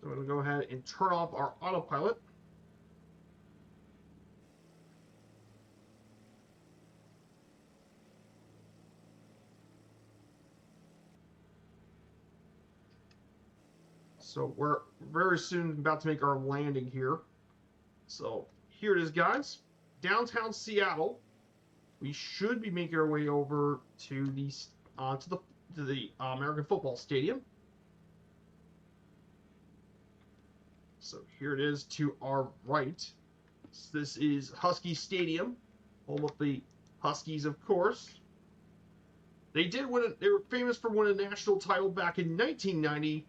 So I'm going to go ahead and turn off our autopilot. So we're very soon about to make our landing here. So here it is, guys. Downtown Seattle. We should be making our way over to the American Football Stadium. So here it is to our right. So this is Husky Stadium, home of the Huskies, of course. They were famous for winning a national title back in 1990.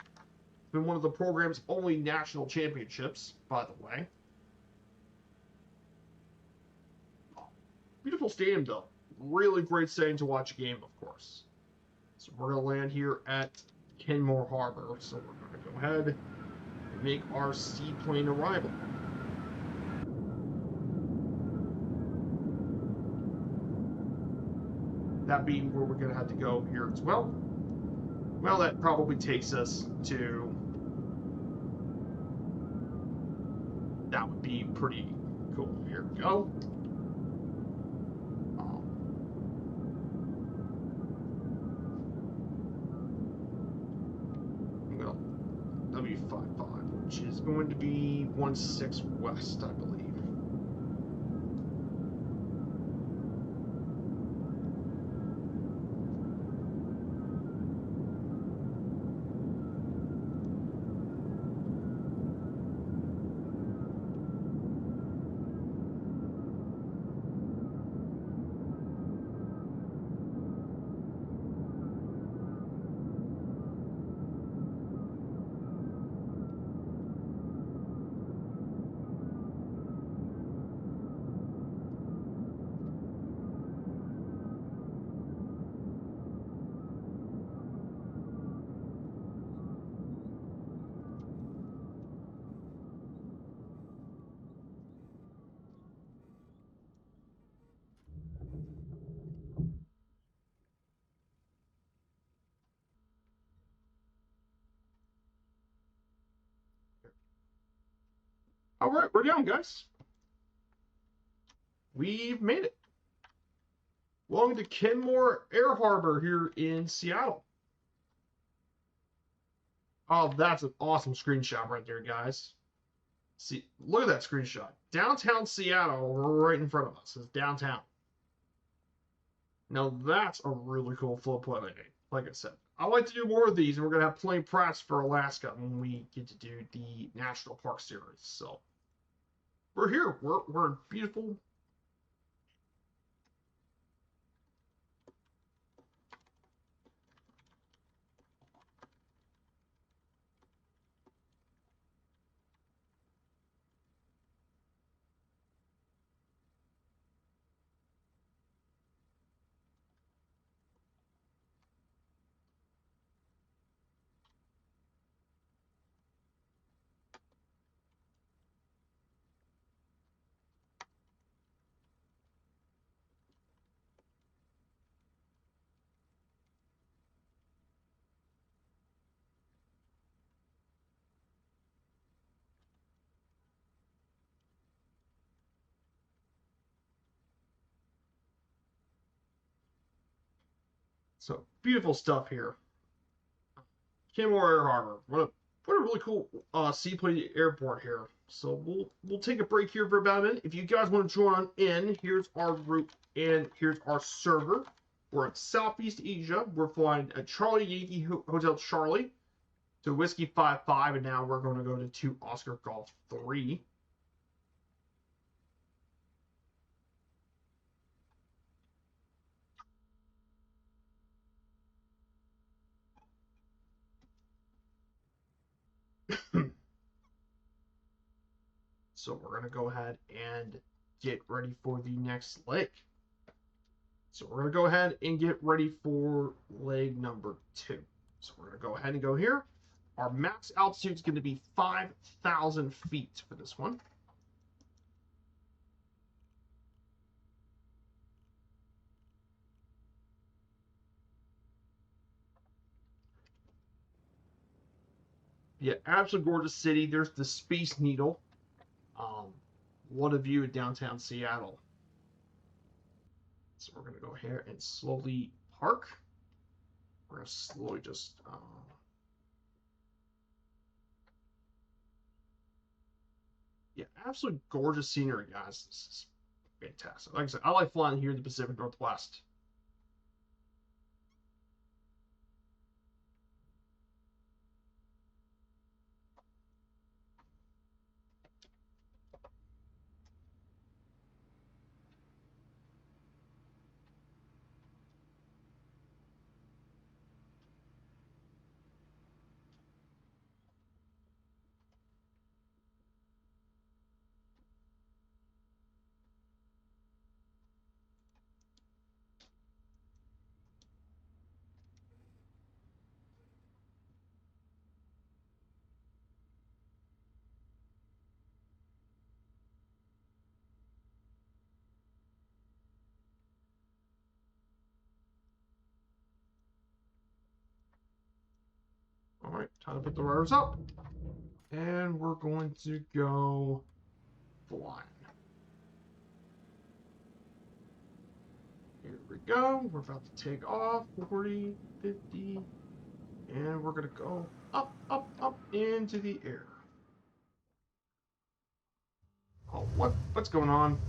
Been one of the program's only national championships, by the way. Beautiful stadium, though. Really great setting to watch a game, of course. So we're going to land here at Kenmore Harbor. So we're going to go ahead and make our seaplane arrival. That being where we're going to have to go here as well. Well, that probably takes us to... That would be pretty Cool. Here we go. Um, well, W55, which is going to be 16 west, I believe. All right, we're down, guys. We've made it. Welcome to Kenmore Air Harbor here in Seattle. Oh, that's an awesome screenshot right there, guys. See, look at that screenshot. Downtown Seattle, right in front of us, is downtown. Now that's a really cool floatplane. Like I said, I like to do more of these, and we're gonna have plane prats for Alaska when we get to do the National Park Series. So we're here. We're beautiful. So beautiful stuff here. Kenmore Air Harbor. What a really cool seaplane airport here. So we'll take a break here for about a minute. If you guys want to join in, here's our route and here's our server. We're in Southeast Asia. We're flying at Charlie Yankee Hotel Charlie to Whiskey 55, and now we're going to go to 2 Oscar Golf 3. So we're going to go ahead and get ready for the next leg. So we're going to go ahead and get ready for leg number 2. So we're going to go ahead and go here. Our max altitude is going to be 5,000 feet for this one. Yeah, absolutely gorgeous city. There's the Space Needle. What a view of downtown Seattle. So we're going to go here and slowly park. We're going to slowly just... yeah, absolutely gorgeous scenery, guys. This is fantastic. Like I said, I like flying here in the Pacific Northwest. All right, time to put the rudders up. And we're going to go flying. we go. We're about to take off. 40, 50, and we're going to go up, up, up into the air. Oh, what's going on?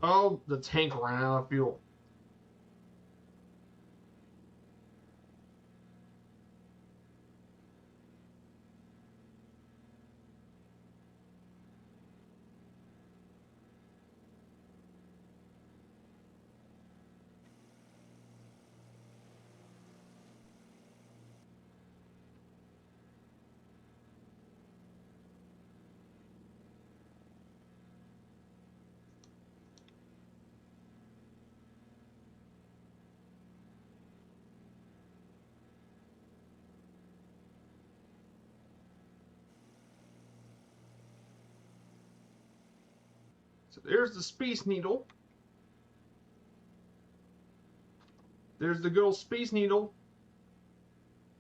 Oh, the tank ran out of fuel. So there's the Space Needle. There's the good old Space Needle.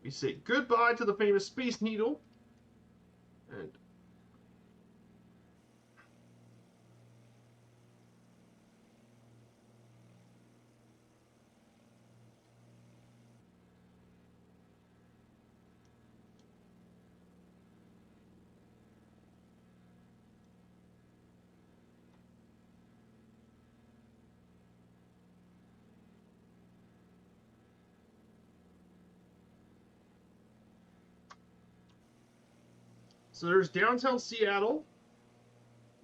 We say goodbye to the famous Space Needle. And so there's downtown Seattle.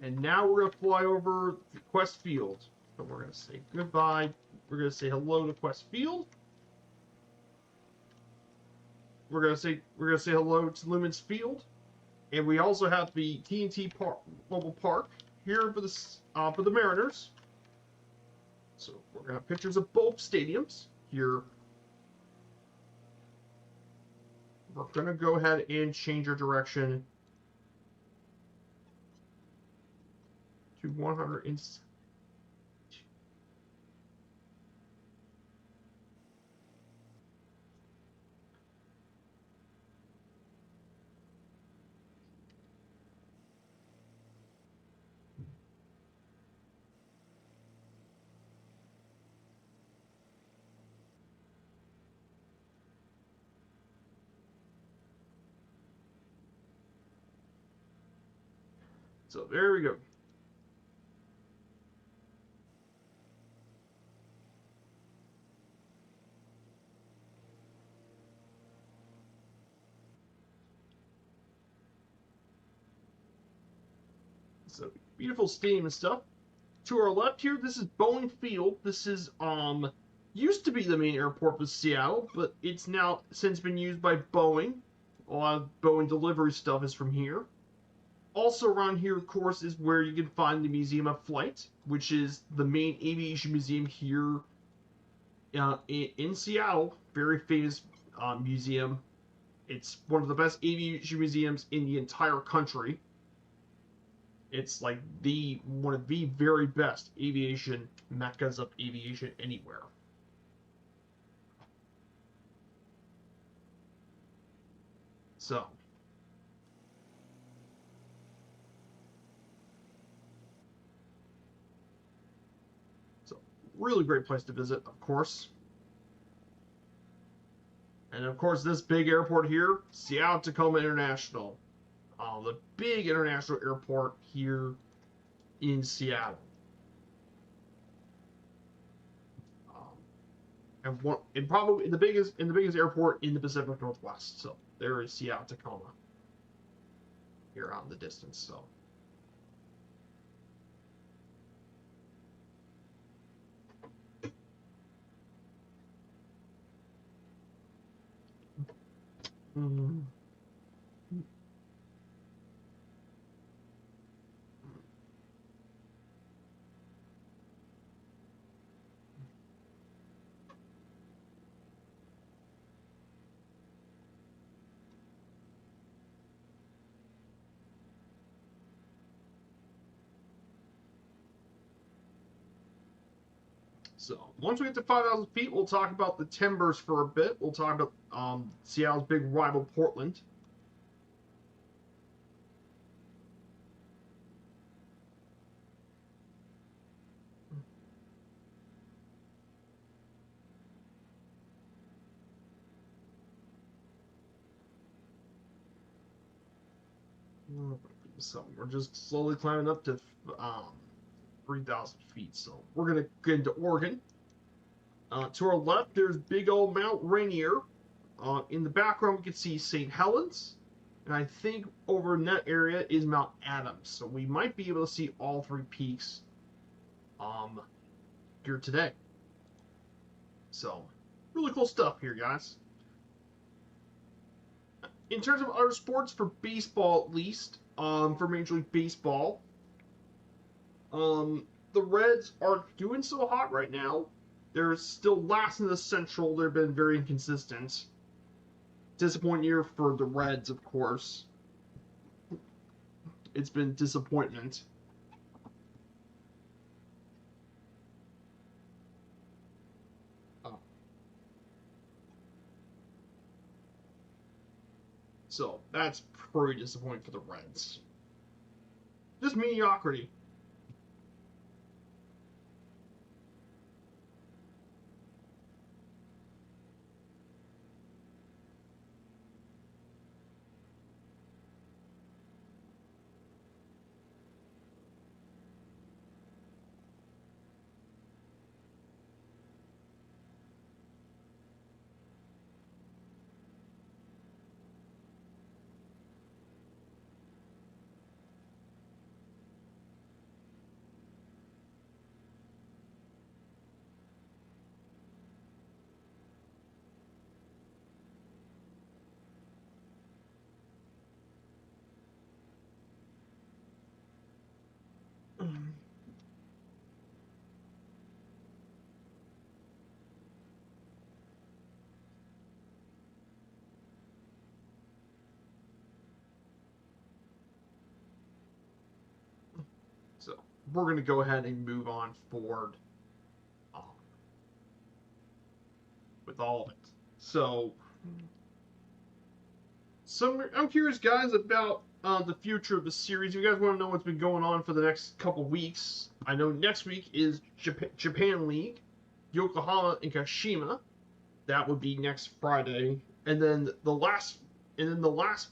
And now we're going to fly over the Quest Field. So we're going to say goodbye. We're going to say hello to Quest Field. We're going to say hello to Lumen's Field. And we also have the TNT Mobile Park here for the Mariners. So we're going to have pictures of both stadiums here. We're going to go ahead and change our direction to 100. So there we go. So beautiful stadium and stuff. To our left here, this is Boeing Field. This is used to be the main airport of Seattle, but it's now since been used by Boeing. A lot of Boeing delivery stuff is from here. Also around here, of course, is where you can find the Museum of Flight, which is the main aviation museum here in Seattle. Very famous museum. It's one of the best aviation museums in the entire country. It's like one of the very best aviation meccas of aviation anywhere. So really great place to visit, of course. And of course, this big airport here, Seattle Tacoma International, the big international airport here in Seattle. And probably the biggest airport in the Pacific Northwest. So there is Seattle Tacoma here out in the distance. So. Mm-hmm. So once we get to 5,000 feet, we'll talk about the Timbers for a bit. We'll talk about Seattle's big rival, Portland. So we're just slowly climbing up to 3,000 feet. So we're gonna get into Oregon. To our left, there's big old Mount Rainier. In the background, we can see St. Helens. And I think over in that area is Mount Adams. So we might be able to see all three peaks here today. So, really cool stuff here, guys. In terms of other sports, for baseball at least, for Major League Baseball, the Reds aren't doing so hot right now. They're still last in the Central. They've been very inconsistent. Disappointing year for the Reds, of course. It's been disappointment. So that's pretty disappointing for the Reds. Just mediocrity. So we're going to go ahead and move on forward with all of it. So, I'm curious, guys, about the future of the series. You guys want to know what's been going on for the next couple weeks? I know next week is Japan League, Yokohama and Kashima. That would be next Friday, and then the last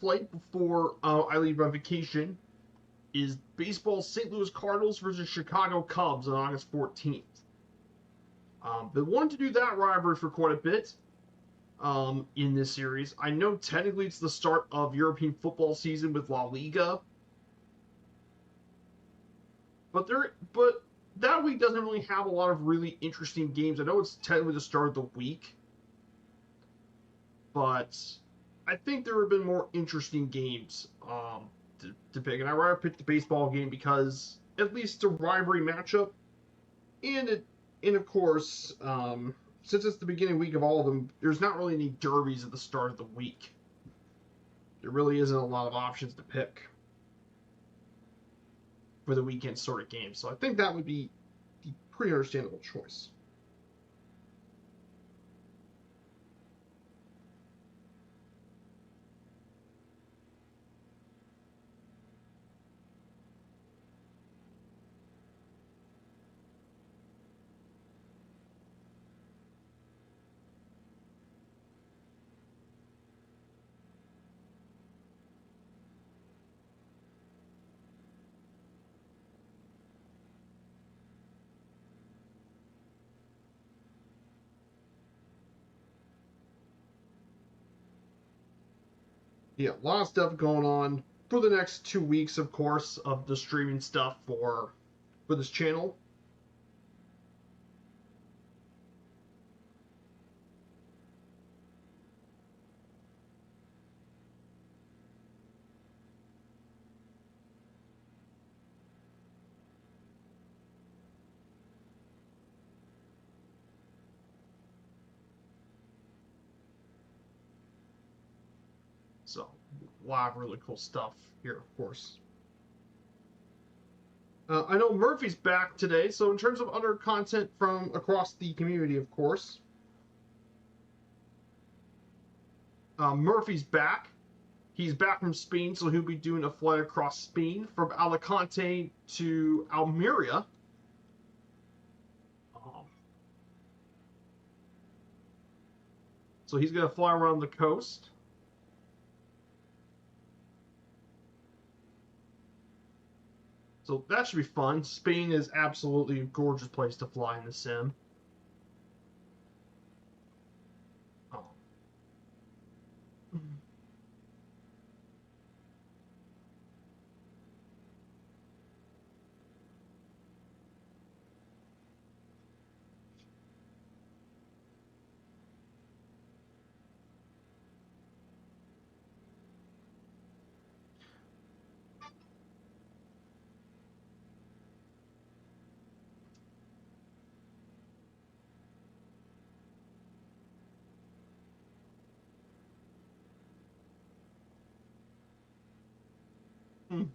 flight before I leave on vacation is baseball St. Louis Cardinals versus Chicago Cubs on August 14th. Been wanting to do that rivalry for quite a bit in this series. I know technically it's the start of European football season with La Liga, but that week doesn't really have a lot of really interesting games. I know it's technically the start of the week, but I think there have been more interesting games to pick, and I rather pick the baseball game because at least a rivalry matchup, and of course, since it's the beginning week of all of them, there's not really any derbies at the start of the week. There really isn't a lot of options to pick for the weekend sort of game, so I think that would be a pretty understandable choice. Yeah, a lot of stuff going on for the next 2 weeks, of course, of the streaming stuff for this channel. So, a lot of really cool stuff here, of course. I know Murphy's back today, so in terms of other content from across the community, of course, Murphy's back. He's back from Spain, so he'll be doing a flight across Spain from Alicante to Almeria. Um, so he's going to fly around the coast. So that should be fun. Spain is absolutely a gorgeous place to fly in the sim. Um,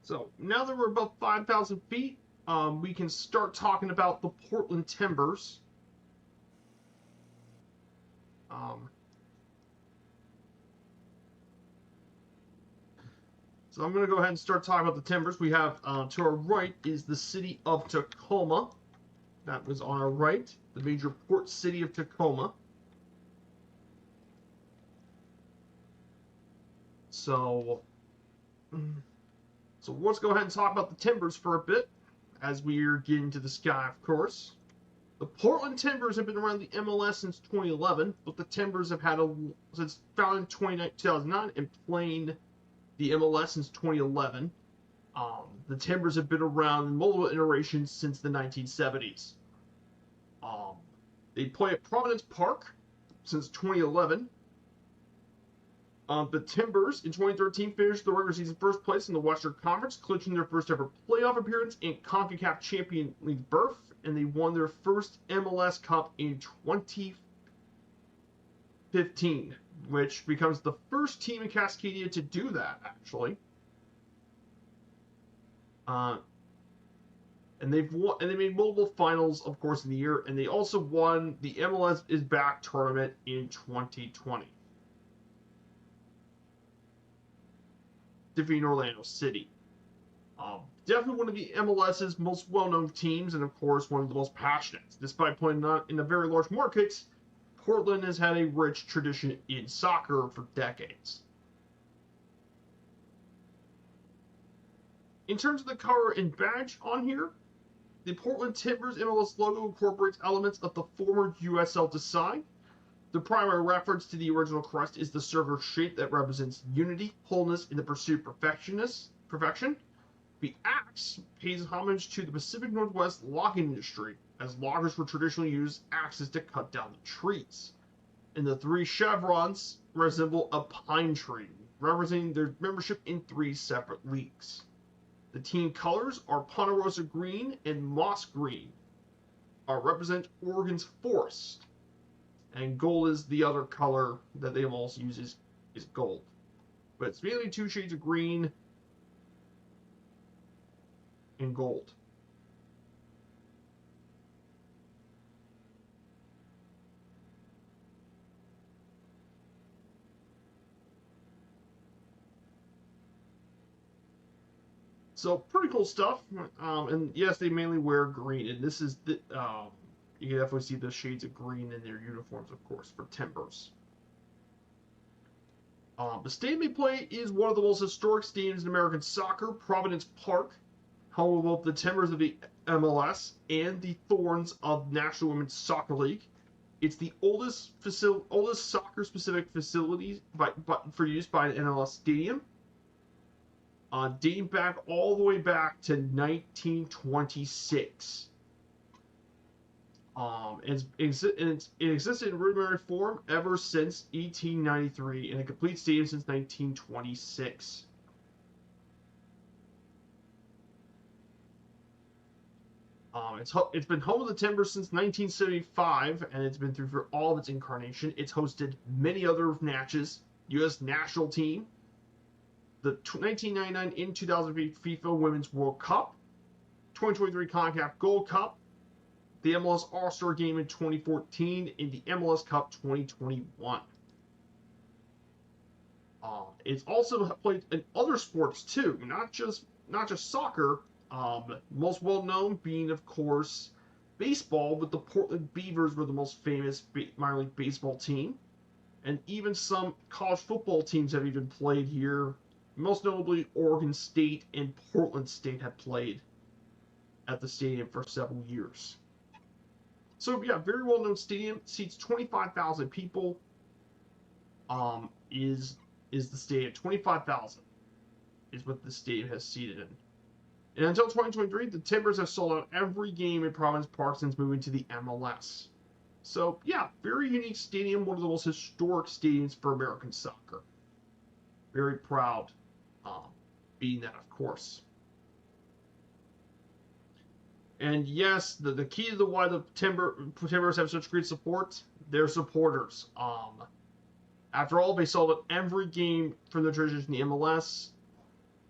So now that we're above 5,000 feet, we can start talking about the Portland Timbers. Um, so I'm going to go ahead and start talking about the Timbers. We have to our right is the city of Tacoma. That was on our right, the major port city of Tacoma. So, so let's go ahead and talk about the Timbers for a bit, as we're getting to the sky, of course. The Portland Timbers have been around the MLS since 2011, but the Timbers have had since founded in 2009 and playing the MLS since 2011. The Timbers have been around in multiple iterations since the 1970s. They play at Providence Park since 2011. The Timbers in 2013 finished the regular season first place in the Western Conference, clinching their first ever playoff appearance and CONCACAF Champions League berth, and they won their first MLS Cup in 2015, which becomes the first team in Cascadia to do that, actually. And they've won, and they made multiple finals, of course, in the year, and they also won the MLS is Back tournament in 2020. Defeating Orlando City. Definitely one of the MLS's most well-known teams, and of course one of the most passionate. Despite playing not in a very large market, Portland has had a rich tradition in soccer for decades. In terms of the color and badge on here, the Portland Timbers MLS logo incorporates elements of the former USL design. The primary reference to the original crest is the circular shape that represents unity, wholeness, and the pursuit of perfection. The axe pays homage to the Pacific Northwest logging industry, as loggers would traditionally use axes to cut down the trees. And the three chevrons resemble a pine tree, representing their membership in three separate leagues. The team colors are Ponderosa green and moss green, represent Oregon's forest. And gold is the other color that they also use is gold. But it's mainly two shades of green and gold. So pretty cool stuff. And yes, they mainly wear green, and this is the you can definitely see the shades of green in their uniforms, of course, for Timbers. The stadium they play is one of the most historic stadiums in American soccer, Providence Park, home of both the Timbers of the MLS and the Thorns of National Women's Soccer League. It's the oldest soccer-specific facility for use by an MLS stadium, dating back all the way back to 1926. It existed in rudimentary form ever since 1893, and a complete stadium since 1926. It's been home of the Timbers since 1975, and it's been through for all of its incarnation. It's hosted many other matches: U.S. national team, the 1999 and 2003 FIFA Women's World Cup, 2023 CONCACAF Gold Cup, the MLS All-Star Game in 2014, and the MLS Cup 2021. It's also played in other sports too, not just soccer. Most well known being, of course, baseball, with the Portland Beavers were the most famous minor league baseball team, and even some college football teams have even played here. Most notably, Oregon State and Portland State have played at the stadium for several years. So yeah, very well known stadium, seats 25,000 people. Is the stadium 25,000 is what the stadium has seated in. And until 2023, the Timbers have sold out every game in Providence Park since moving to the MLS. So yeah, very unique stadium, one of the most historic stadiums for American soccer. Very proud being that, of course. And yes, the key to why the Timbers have such great support, their supporters. After all, they sold out every game from the tradition in the MLS,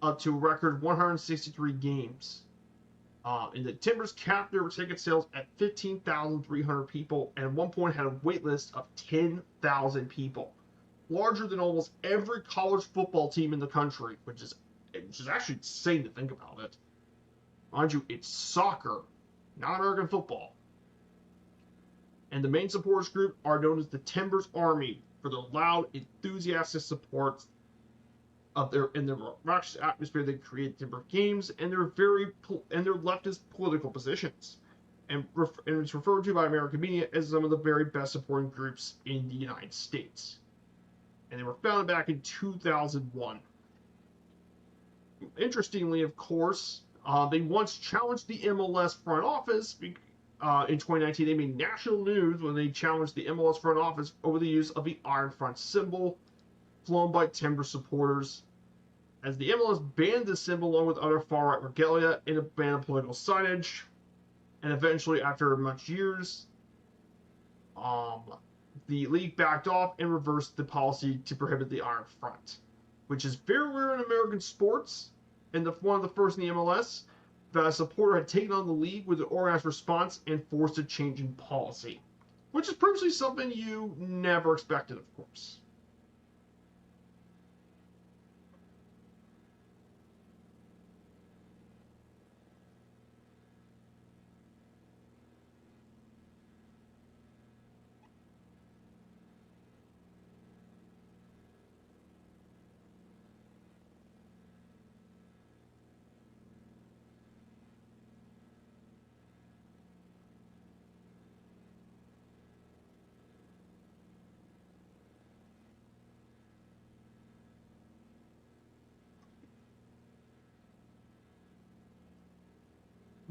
up to a record 163 games. And the Timbers capped their ticket sales at 15,300 people, and at one point had a wait list of 10,000 people, larger than almost every college football team in the country, which is actually insane to think about it. Mind you, it's soccer, not American football. And the main supporters group are known as the Timbers Army for their loud, enthusiastic support of their raucous atmosphere they create Timber games and their leftist political positions, and it's referred to by American media as some of the very best supporting groups in the United States. And they were founded back in 2001. Interestingly, of course, they once challenged the MLS front office. In 2019, they made national news when they challenged the MLS front office over the use of the Iron Front symbol, flown by Timber supporters, as the MLS banned this symbol along with other far-right regalia and a ban of political signage. And eventually, after much years, the league backed off and reversed the policy to prohibit the Iron Front, which is very rare in American sports, and one of the first in the MLS that a supporter had taken on the league with an organized response and forced a change in policy, which is previously something you never expected, of course.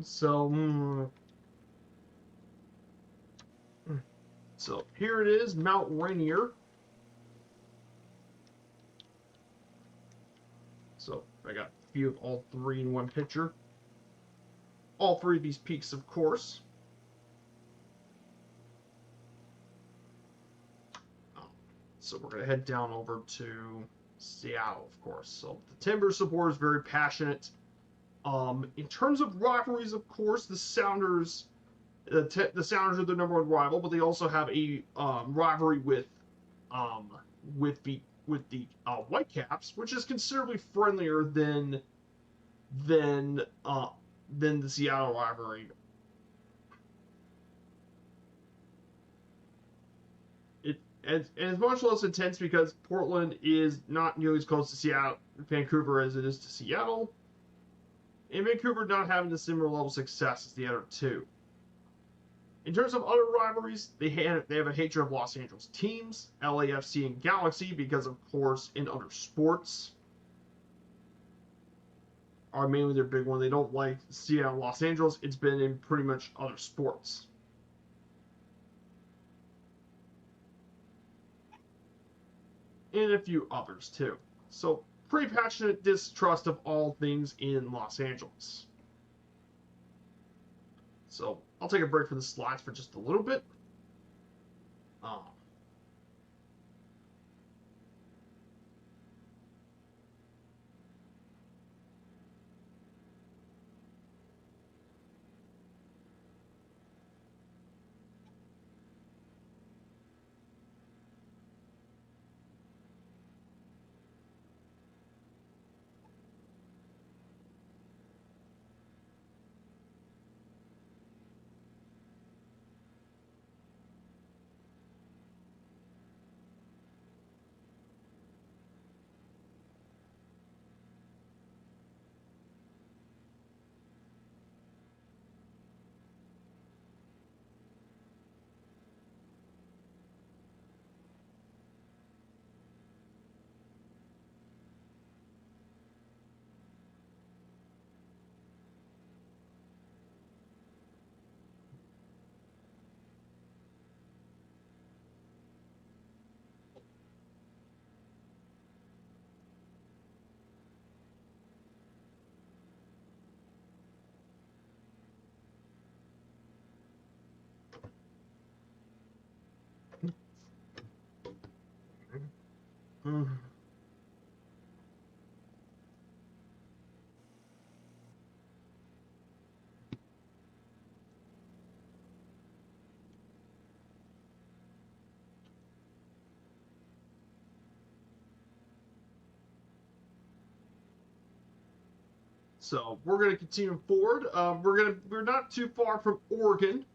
So, so here it is, Mount Rainier. So I got a few of all three in one picture. All three of these peaks, of course. So we're going to head down over to Seattle, of course. So the Timber support is very passionate. In terms of rivalries, of course, the Sounders the Sounders are their number one rival, but they also have a rivalry um, with the Whitecaps, which is considerably friendlier than uh, than the Seattle rivalry. And it's much less intense because Portland is not nearly as close to Seattle, Vancouver as it is to Seattle, and Vancouver not having the similar level of success as the other two. In terms of other rivalries, they have a hatred of Los Angeles teams, LAFC and Galaxy, because of course in other sports are mainly their big one. They don't like Seattle, Los Angeles. It's been in pretty much other sports. And a few others too. So pretty passionate distrust of all things in Los Angeles. So I'll take a break from the slides for just a little bit. Um, so we're gonna continue forward. We're not too far from Oregon.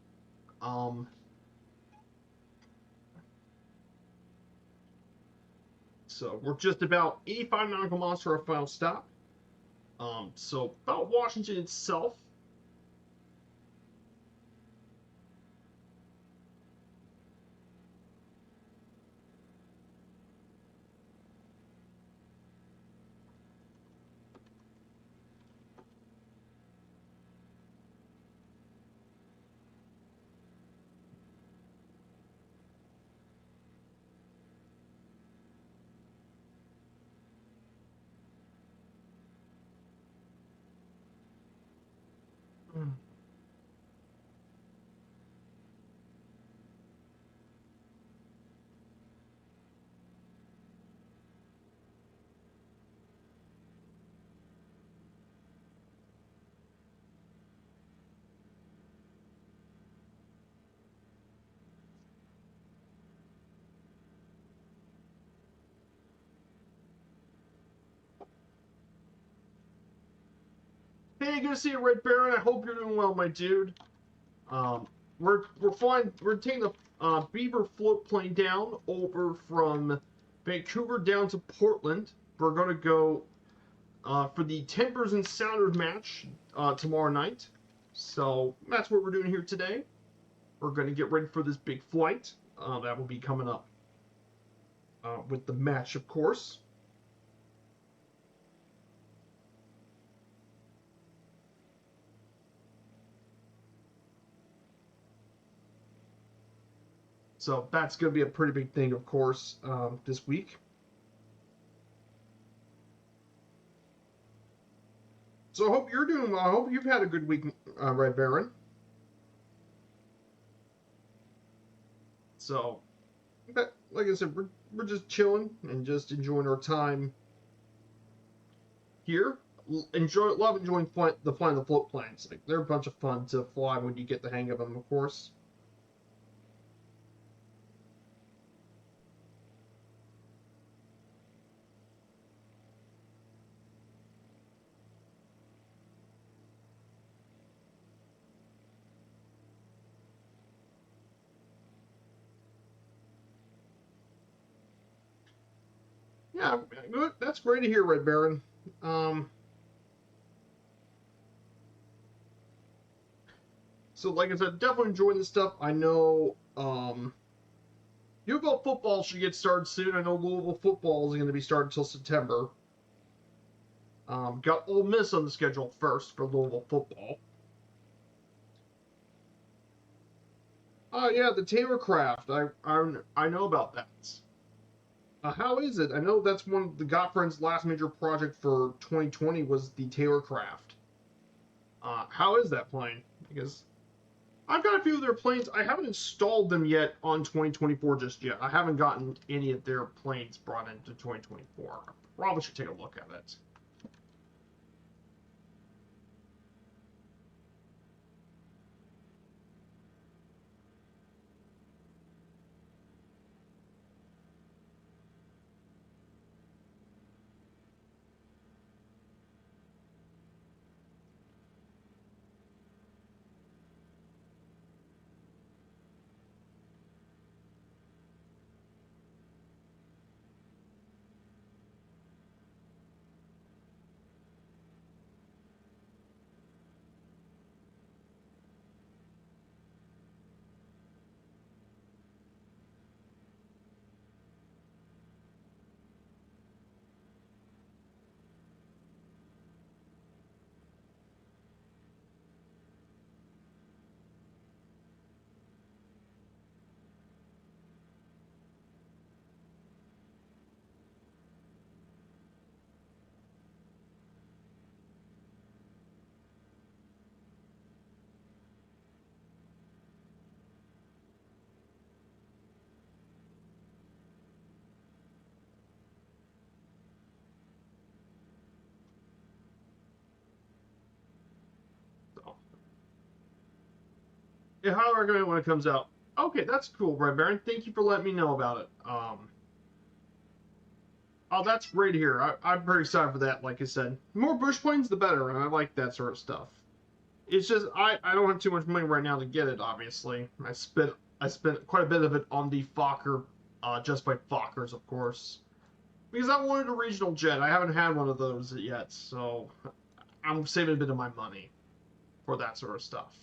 Um, so we're just about 85 nautical miles to our final stop. So about Washington itself. Hey, good to see you, Red Baron. I hope you're doing well, my dude. Um, we're flying. We're taking the Beaver float plane down over from Vancouver down to Portland. We're gonna go for the Timbers and Sounders match tomorrow night. So that's what we're doing here today. We're gonna get ready for this big flight that will be coming up with the match, of course. So that's going to be a pretty big thing, of course, this week. So I hope you're doing well. I hope you've had a good week, Red Baron. So, but like I said, we're just chilling and just enjoying our time here. Love enjoying the flying the float planes. Like they're a bunch of fun to fly when you get the hang of them, of course. Yeah, good. That's great to hear, Red Baron. Um, so like I said, definitely enjoying this stuff. I know UofL football should get started soon. I know Louisville football is going to be started until September. Got Ole Miss on the schedule first for Louisville football. Oh yeah, the Taylorcraft. I know about that. How is it? I know that's one of the Gottfriend's last major project for 2020 was the Taylorcraft. How is that plane? Because I've got a few of their planes. I haven't installed them yet on 2024 just yet. I haven't gotten any of their planes brought into 2024. I probably should take a look at it. So, yeah, highly recommend it when it comes out. Okay, that's cool, Red Baron. Thank you for letting me know about it. Oh, that's great to hear. I'm very excited for that. Like I said, the more bush planes, the better, and I like that sort of stuff. It's just I don't have too much money right now to get it. Obviously, I spent quite a bit of it on the Fokker, just by Fokkers, of course, because I wanted a regional jet. I haven't had one of those yet, so I'm saving a bit of my money for that sort of stuff.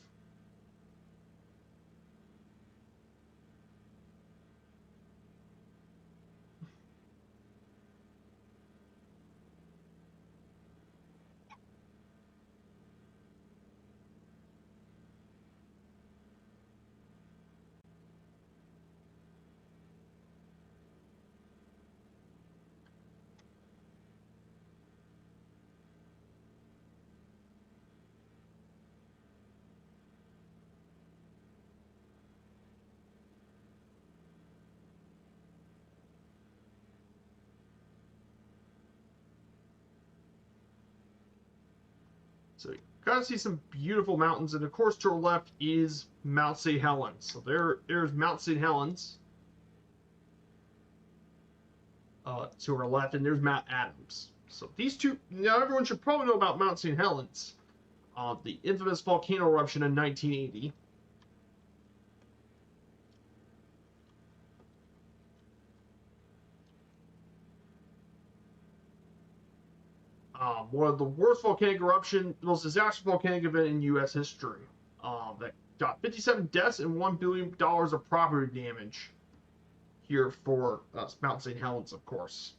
So you gotta see some beautiful mountains, and of course to our left is Mount St. Helens. So there's Mount St. Helens to our left, and there's Mount Adams. So these two, now everyone should probably know about Mount St. Helens, the infamous volcano eruption in 1980. One of the worst volcanic eruption, the most disastrous volcanic event in U.S. history. That got 57 deaths and $1 billion of property damage here for Mount St. Helens, of course.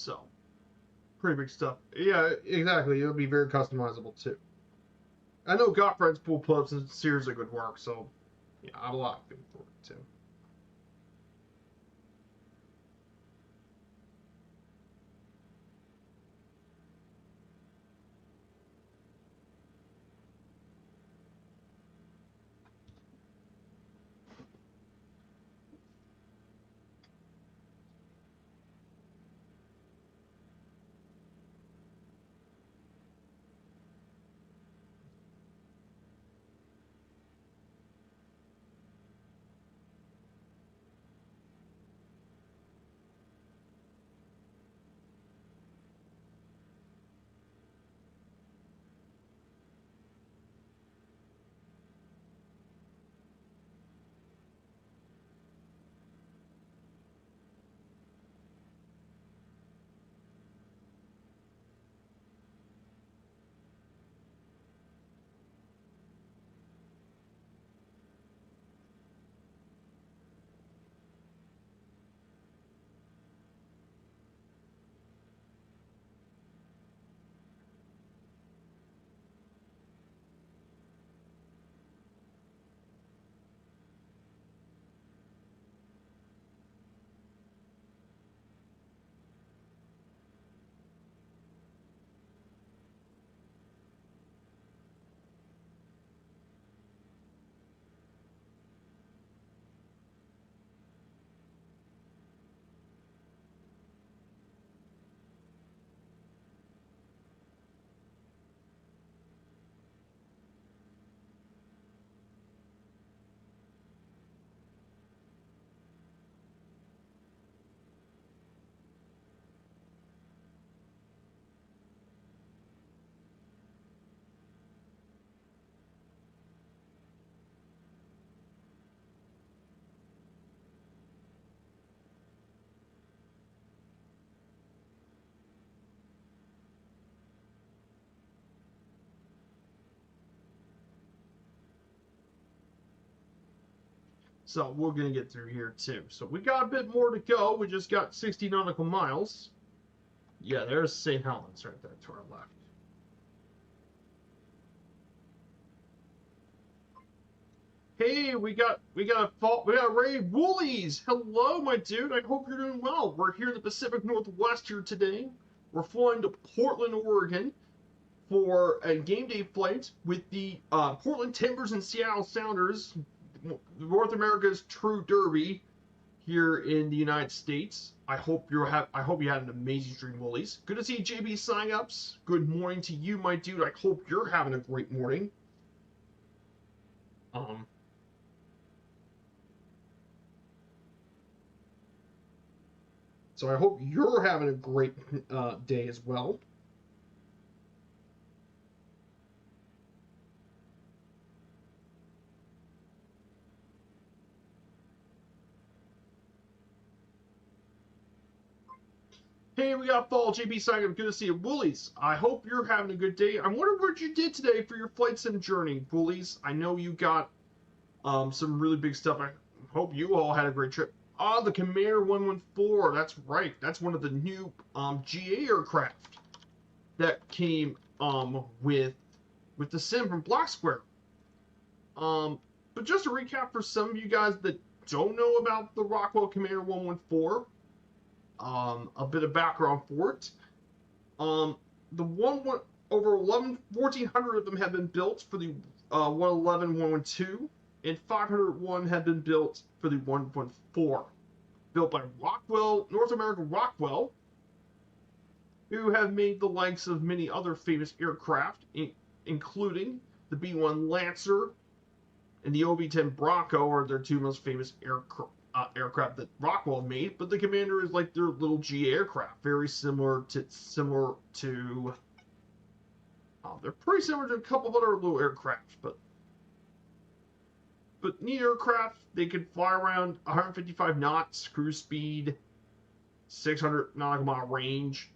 So, pretty big stuff. Yeah, exactly. It'll be very customizable too. I know Gottfried's pool pull-ups and seriously good work, so yeah, I have a lot of faith for it too. So we're gonna get through here too. So we got a bit more to go. We just got 60 nautical miles. Yeah, there's St. Helens right there to our left. Hey, we got Ray Woolies. Hello, my dude. I hope you're doing well. We're here in the Pacific Northwest here today. We're flying to Portland, Oregon for a game day flight with the Portland Timbers and Seattle Sounders, North America's true derby here in the United States. I hope you had an amazing stream, Woolies. Good to see JB sign ups. Good morning to you, my dude. I hope you're having a great morning. Um, So I hope you're having a great day as well. Hey, we got Fall JP Simon. Good to see you, Woolies. I hope you're having a good day. I wonder what you did today for your flight sim journey, Woolies. I know you got some really big stuff. I hope you all had a great trip. Ah, the Commander 114. That's right. That's one of the new GA aircraft that came with the sim from Black Square. But just to recap for some of you guys that don't know about the Rockwell Commander 114, a bit of background for it. The over 1,400 of them have been built for the 111, 112, and 501 have been built for the 114. Built by Rockwell, North American Rockwell, who have made the likes of many other famous aircraft, including the B-1 Lancer and the OB-10 Bronco are their two most famous aircraft that Rockwell made. But the Commander is like their little G aircraft, very similar to they're pretty similar to a couple of other little aircraft, but neat aircraft. They can fly around 155 knots, cruise speed, 600 nautical mile range.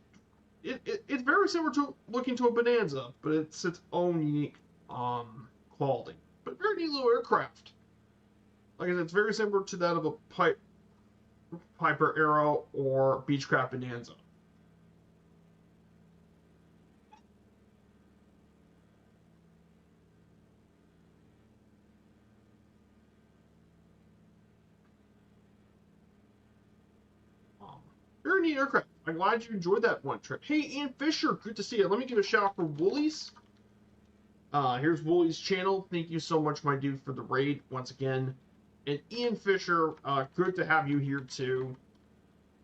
It's very similar to looking to a Bonanza, but it's its own unique quality. But very neat little aircraft. Like I said, it's very similar to that of a Piper Arrow or Beechcraft Bonanza. Very neat aircraft. I'm glad you enjoyed that one trip. Hey, Ian Fisher, good to see you. Let me give a shout out for Woolies. Here's Woolies' channel. Thank you so much, my dude, for the raid once again. And Ian Fisher, good to have you here too.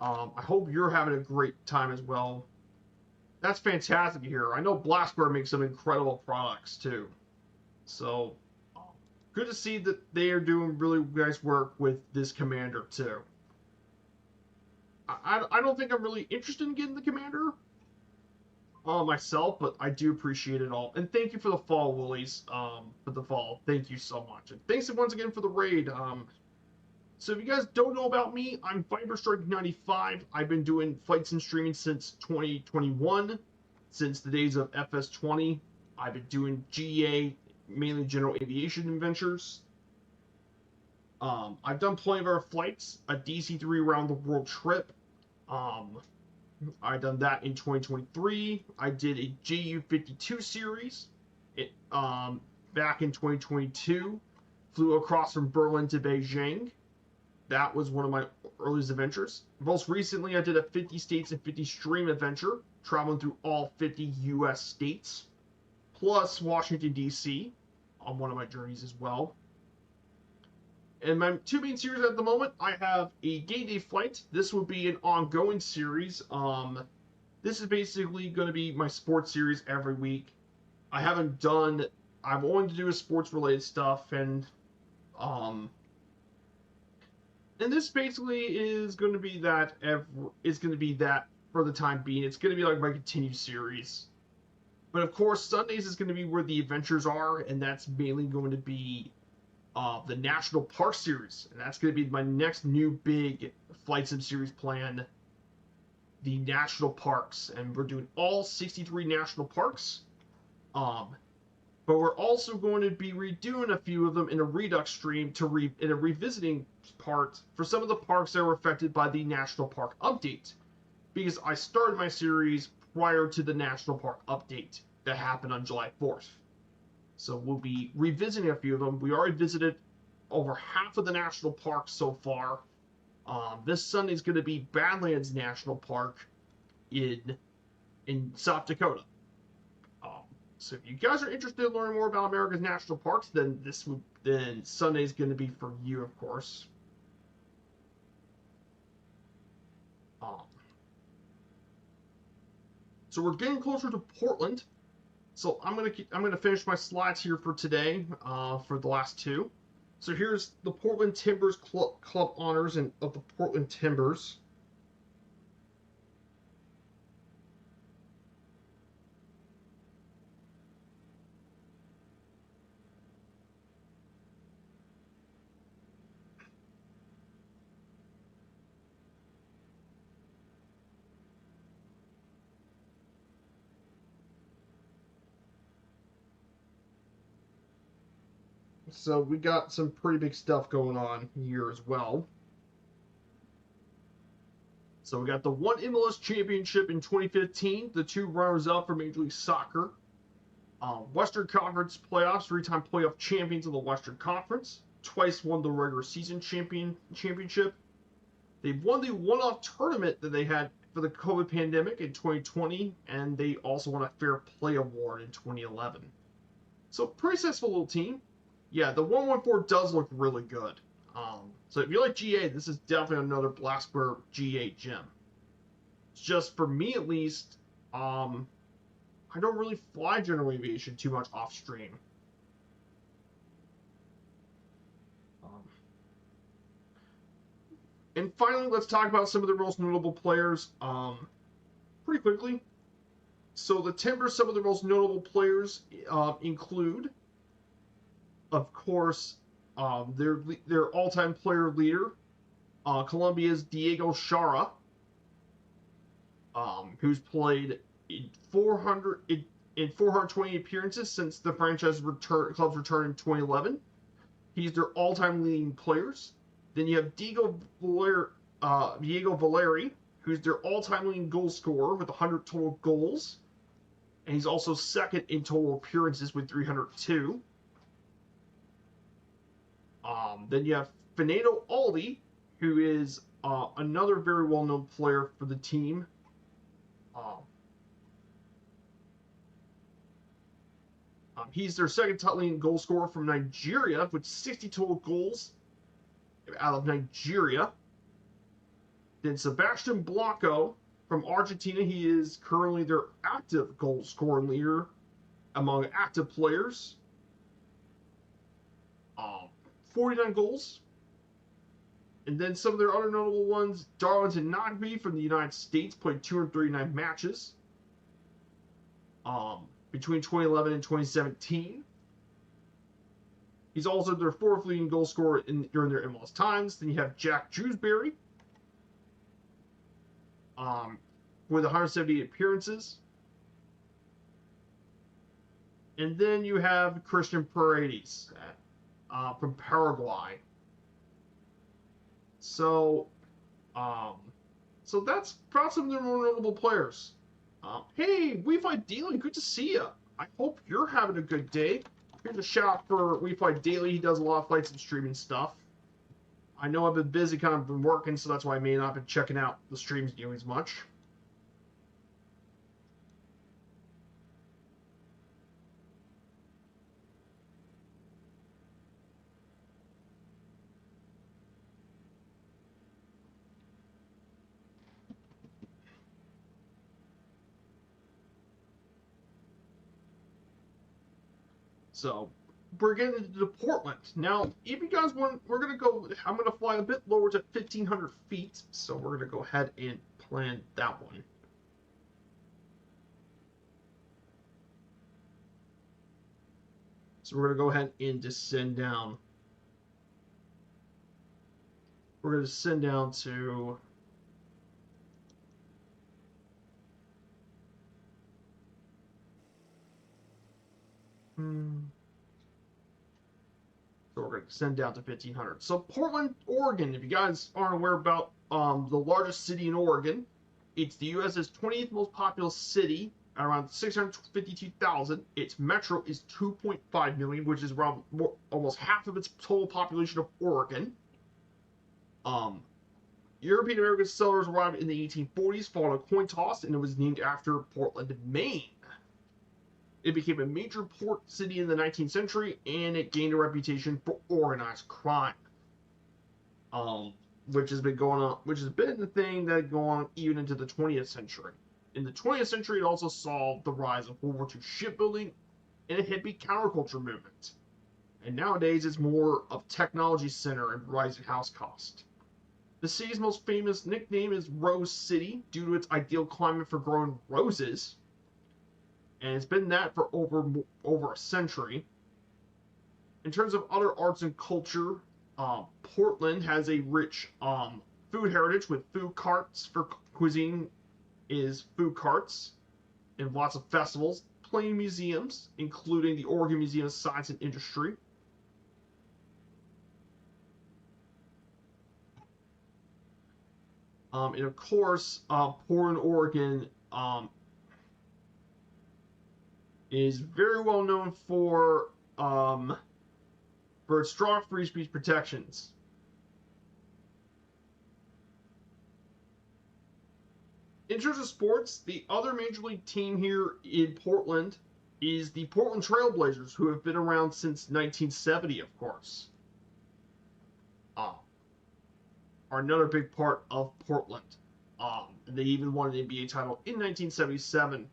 I hope you're having a great time as well. That's fantastic to hear. I know Blacksquare makes some incredible products too. So, good to see that they are doing really nice work with this commander too. I don't think I'm really interested in getting the commander myself, but I do appreciate it all. And thank you for the fall, Woolies. For the fall. Thank you so much. And thanks once again for the raid. So if you guys don't know about me, I'm ViperStrike95. I've been doing flights and streaming since 2021, since the days of FS20. I've been doing GA, mainly general aviation adventures. I've done plenty of our flights, a DC-3 around the world trip. I done that in 2023. I did a JU-52 series back in 2022. Flew across from Berlin to Beijing. That was one of my earliest adventures. Most recently, I did a 50 states and 50 stream adventure, traveling through all 50 U.S. states, plus Washington, D.C. on one of my journeys as well. And my two main series at the moment, I have a Gameday flight. This will be an ongoing series. This is basically going to be my sports series every week. I've wanted to do a sports related stuff, and this basically is going to be that for the time being. It's going to be like my continued series. But of course, Sundays is going to be where the adventures are, and that's mainly going to be the National Park Series, and that's going to be my next new big flight sim series plan, the National Parks, and we're doing all 63 national parks, but we're also going to be redoing a few of them in a Redux stream in a revisiting part for some of the parks that were affected by the National Park update, because I started my series prior to the National Park update that happened on July 4th. So we'll be revisiting a few of them. We already visited over half of the national parks so far. This Sunday is going to be Badlands National Park in South Dakota. So if you guys are interested in learning more about America's national parks, then Sunday is going to be for you, of course. So we're getting closer to Portland. So I'm gonna finish my slides here for today, for the last two. So here's the Portland Timbers Club honors of the Portland Timbers. So we got some pretty big stuff going on here as well. So we got the one MLS championship in 2015, the two runners-up for Major League Soccer. Western Conference playoffs, three-time playoff champions of the Western Conference. Twice won the regular season championship. They won the one-off tournament that they had for the COVID pandemic in 2020, and they also won a Fair Play Award in 2011. So pretty successful little team. Yeah, the 114 does look really good. So if you like GA, this is definitely another Blacksquare GA gem. It's just, for me at least, I don't really fly general aviation too much off stream. And finally, let's talk about some of the most notable players pretty quickly. So the Timbers, some of the most notable players include, of course, their all-time player leader, Colombia's Diego Chara, who's played in 420 appearances since the franchise club's return in 2011. He's their all-time leading players. Then you have Diego Valeri, who's their all-time leading goal scorer with 100 total goals. And he's also second in total appearances with 302. Then you have Fernando Aldi, who is another very well-known player for the team. He's their second top leading goal scorer from Nigeria with 60 total goals out of Nigeria. Then Sebastian Blanco from Argentina. He is currently their active goal scoring leader among active players. 49 goals. And then some of their other notable ones, Darlington Nagbe from the United States played 239 matches between 2011 and 2017. He's also their fourth leading goal scorer during their MLS times. Then you have Jack Jewsbury with 178 appearances. And then you have Christian Paredes from Paraguay. So that's probably some of their more notable players. Hey, Wi-Fi Daily, good to see you. I hope you're having a good day. Here's a shout out for Wi-Fi Daily. He does a lot of flights and streaming stuff. I know I've been busy, kind of been working, so that's why I may not have been checking out the streams nearly as much. So we're getting into Portland. Now, if you guys want, I'm going to fly a bit lower to 1,500 feet. So we're going to go ahead and plan that one. So we're going to go ahead and descend down. We're going to descend down to... So we're going to send down to 1,500. So Portland, Oregon, if you guys aren't aware about the largest city in Oregon, it's the U.S.'s 20th most populous city, around 652,000. Its metro is 2.5 million, which is around almost half of its total population of Oregon. European American settlers arrived in the 1840s following a coin toss, and it was named after Portland, Maine. It became a major port city in the 19th century, and it gained a reputation for organized crime, which has been the thing that going on even into the 20th century. In the 20th century, it also saw the rise of World War II shipbuilding and a hippie counterculture movement. And nowadays, it's more of a technology center and rising house cost. The city's most famous nickname is Rose City due to its ideal climate for growing roses. And it's been that for over a century. In terms of other arts and culture, Portland has a rich food heritage with food carts for cuisine is food carts and lots of festivals, plenty museums, including the Oregon Museum of Science and Industry. And of course, Portland, Oregon is very well known for its strong free speech protections. In terms of sports, the other major league team here in Portland is the Portland Trail Blazers, who have been around since 1970, of course. Are another big part of Portland. They even won an NBA title in 1977.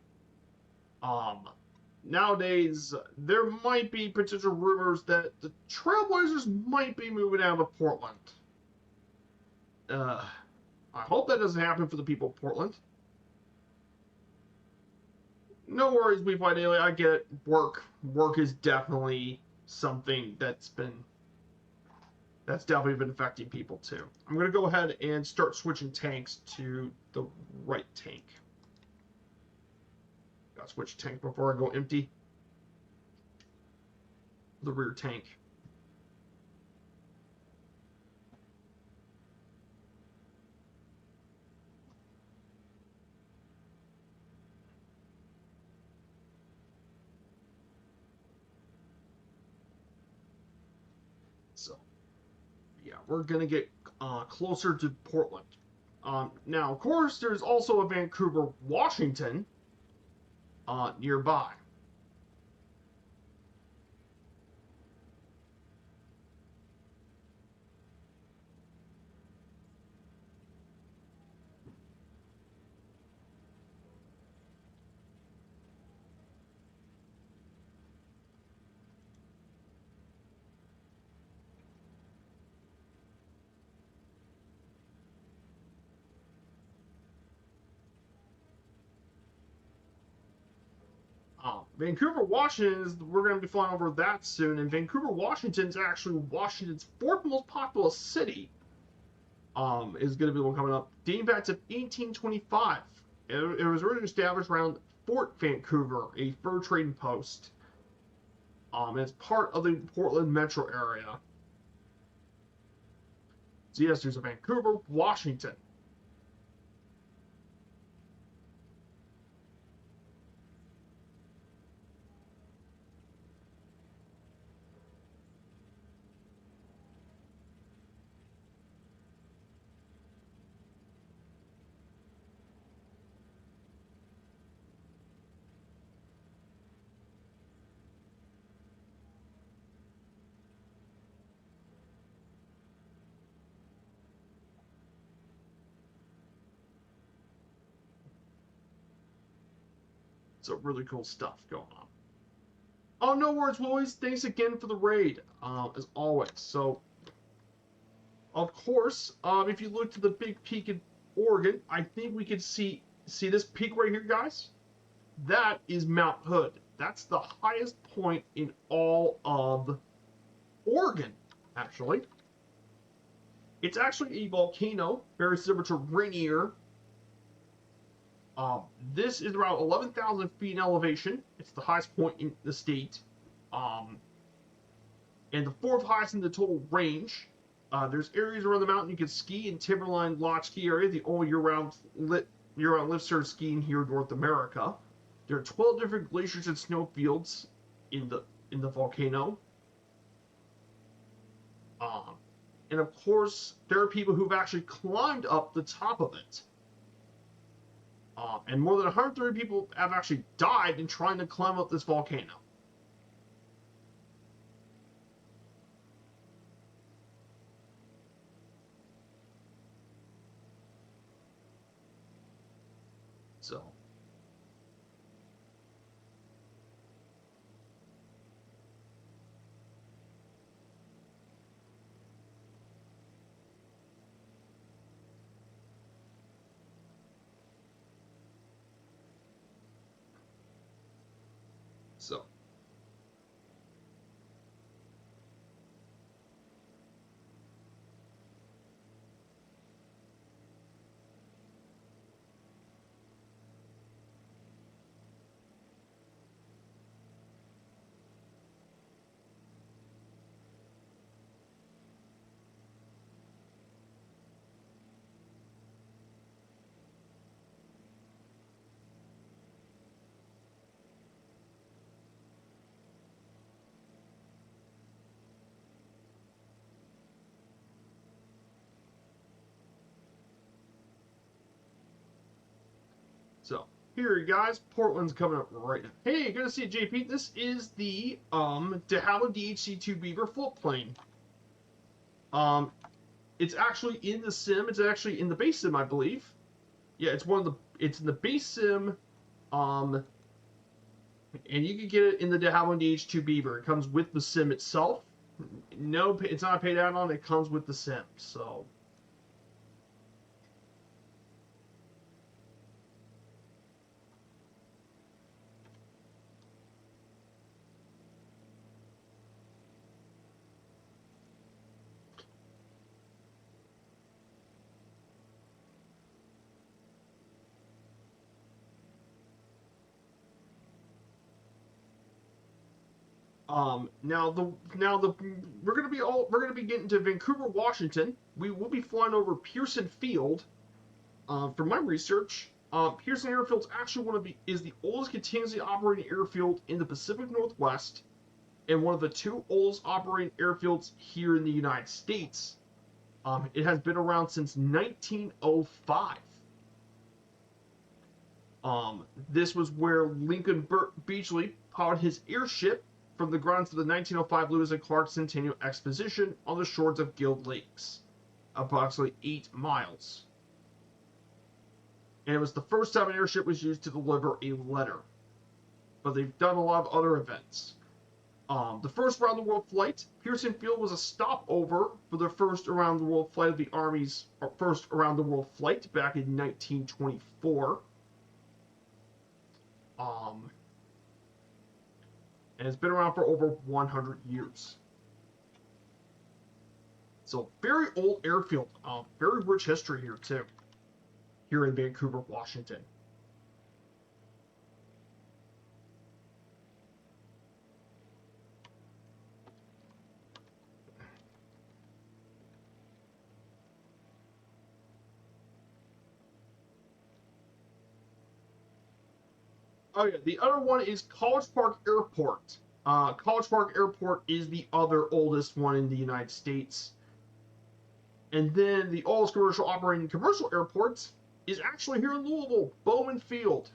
Nowadays, there might be potential rumors that the Trailblazers might be moving out of Portland. I hope that doesn't happen for the people of Portland. No worries, We Fight Daily. I get it. Work is definitely something that's definitely been affecting people too. I'm going to go ahead and start switching tanks to the right tank. Gotta switch tank before I go empty. The rear tank. So, yeah, we're gonna get closer to Portland. Now, of course, there's also a Vancouver, Washington nearby. Vancouver, Washington is we're going to be flying over that soon, and Vancouver, Washington is actually Washington's fourth most populous city. Is going to be one coming up, dating back to 1825. It was originally established around Fort Vancouver, a fur trading post. And it's part of the Portland metro area. So yes, there's a Vancouver, Washington. So really cool stuff going on. Oh, no worries, Willies. Thanks again for the raid, as always. So, of course, if you look to the big peak in Oregon, I think we can see this peak right here, guys. That is Mount Hood. That's the highest point in all of Oregon, actually. It's actually a volcano, very similar to Rainier. This is around 11,000 feet in elevation. It's the highest point in the state. And the fourth highest in the total range. There's areas around the mountain you can ski in Timberline Lodge ski area, the only year-round lift service skiing here in North America. There are 12 different glaciers and snowfields in the volcano. And of course, there are people who've actually climbed up the top of it. And more than 130 people have actually died in trying to climb up this volcano. So. So. So, here you guys, Portland's coming up right now. Hey, good to see you, JP. This is the de Havilland DHC-2 Beaver floatplane. It's actually in the sim. It's actually in the base sim, I believe. Yeah, it's in the base sim. And you can get it in the de Havilland DH2 Beaver. It comes with the sim itself. No, it's not a paid add-on. It comes with the sim. So. We're gonna be getting to Vancouver, Washington. We will be flying over Pearson Field. From my research, Pearson Airfield is the oldest continuously operating airfield in the Pacific Northwest, and one of the two oldest operating airfields here in the United States. It has been around since 1905. This was where Lincoln Beachley powered his airship from the grounds of the 1905 Lewis and Clark Centennial Exposition on the shores of Guild Lakes, approximately 8 miles. And it was the first time an airship was used to deliver a letter. But they've done a lot of other events. The first round-the-world flight, Pearson Field was a stopover for the first around-the-world flight of the Army's first around-the-world flight back in 1924. And it's been around for over 100 years. So, very old airfield. Very rich history here, too. Here in Vancouver, Washington. Oh yeah, the other one is College Park Airport. College Park Airport is the other oldest one in the United States. And then the oldest commercial airport is actually here in Louisville. Bowman Field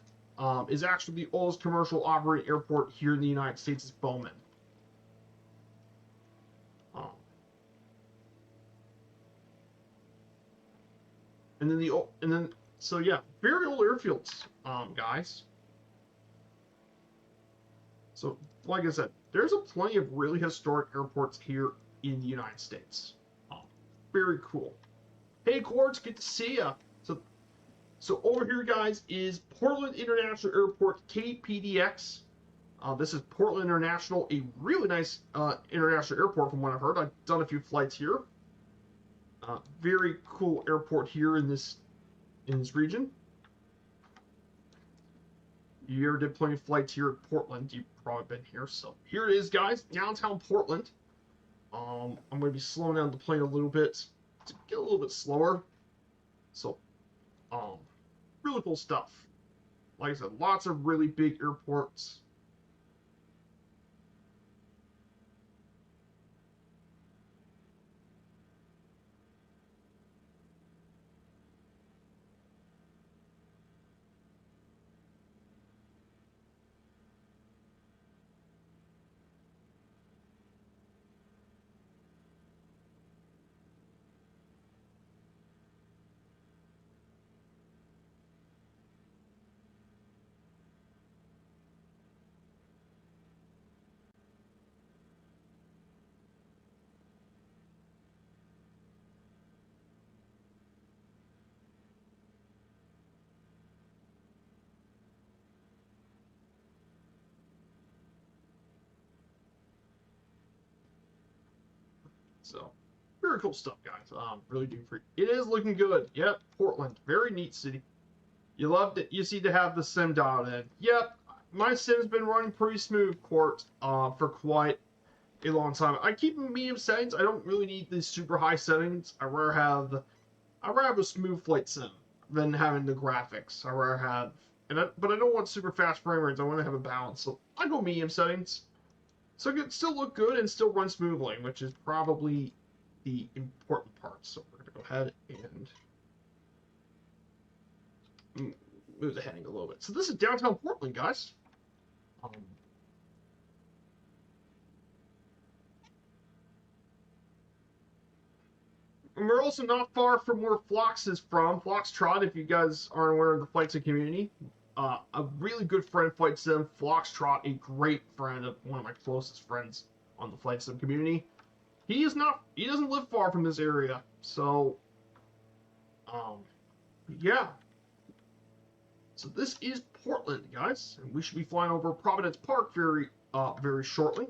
is actually the oldest commercial operating airport here in the United States. Is Bowman. So yeah, very old airfields, guys. So, like I said, there's a plenty of really historic airports here in the United States. Very cool. Hey, Quartz, good to see ya. So over here, guys, is Portland International Airport, KPDX. This is Portland International, a really nice international airport from what I've heard. I've done a few flights here. Very cool airport here in this region. You ever did plenty of flights here at Portland, you've probably been here. So here it is, guys, downtown Portland. I'm going to be slowing down the plane a little bit to get a little bit slower. So, really cool stuff. Like I said, lots of really big airports. So, very cool stuff, guys. Really do free. It is looking good. Yep, Portland, very neat city. You love it. You see to have the sim dialed in. Yep, my sim's been running pretty smooth, Court, for quite a long time. I keep medium settings. I don't really need the super high settings. I rather have a smooth flight sim than having the graphics. I rather have, but I don't want super fast frame rates. I want to have a balance. So I go medium settings. So it can still look good and still run smoothly, which is probably the important part. So we're going to go ahead and move the heading a little bit. So this is downtown Portland, guys. And we're also not far from where Phlox is from. Foxtrot, if you guys aren't aware of the flight sim community. A really good friend of flight sim. Foxtrot, a great friend of one of my closest friends on the flight sim community. He doesn't live far from this area. So, yeah. So this is Portland, guys. And we should be flying over Providence Park very shortly.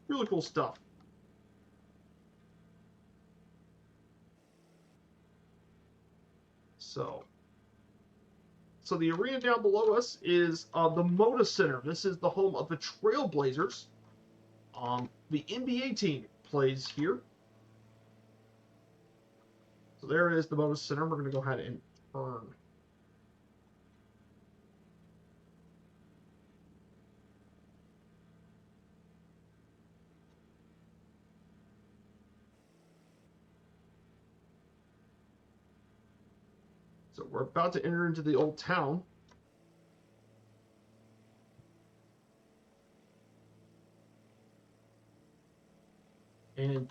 Really cool stuff. So the arena down below us is the Moda Center. This is the home of the Trailblazers. The NBA team plays here. So there it is, the Moda Center. We're going to go ahead and turn. So we're about to enter into the old town. And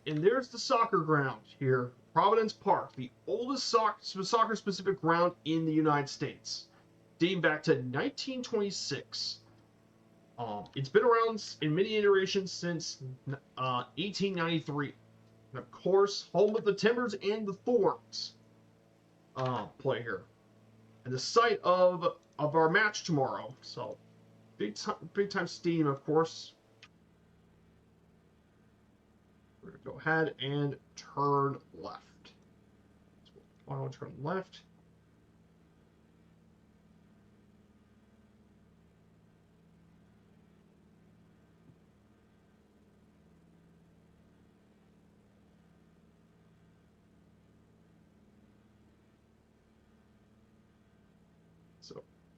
there's the soccer ground here, Providence Park, the oldest soccer-specific ground in the United States, dating back to 1926. It's been around in many iterations since 1893. And of course, home of the Timbers and the Thorns play here. And the site of our match tomorrow. So, big time steam, of course. We're going to go ahead and turn left. So I'll turn left.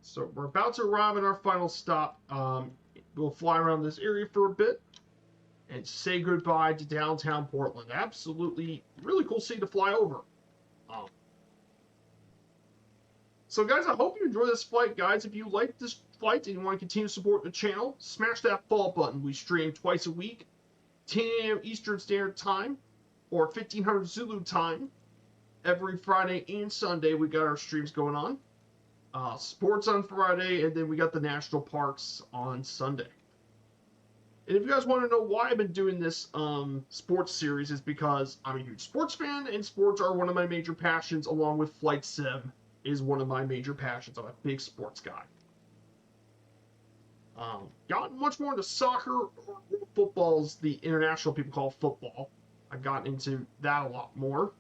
So we're about to arrive at our final stop. We'll fly around this area for a bit and say goodbye to downtown Portland. Absolutely, really cool city to fly over. So guys, I hope you enjoy this flight, guys. If you like this flight and you want to continue to support the channel, smash that follow button. We stream twice a week, 10 a.m. Eastern Standard Time or 1500 Zulu time. Every Friday and Sunday, we got our streams going on. Sports on Friday, and then we got the national parks on Sunday. And if you guys want to know why I've been doing this sports series, is because I'm a huge sports fan, and sports are one of my major passions, along with flight sim is one of my major passions. I'm a big sports guy. Gotten much more into soccer, or football, as the international people call football. I've gotten into that a lot more.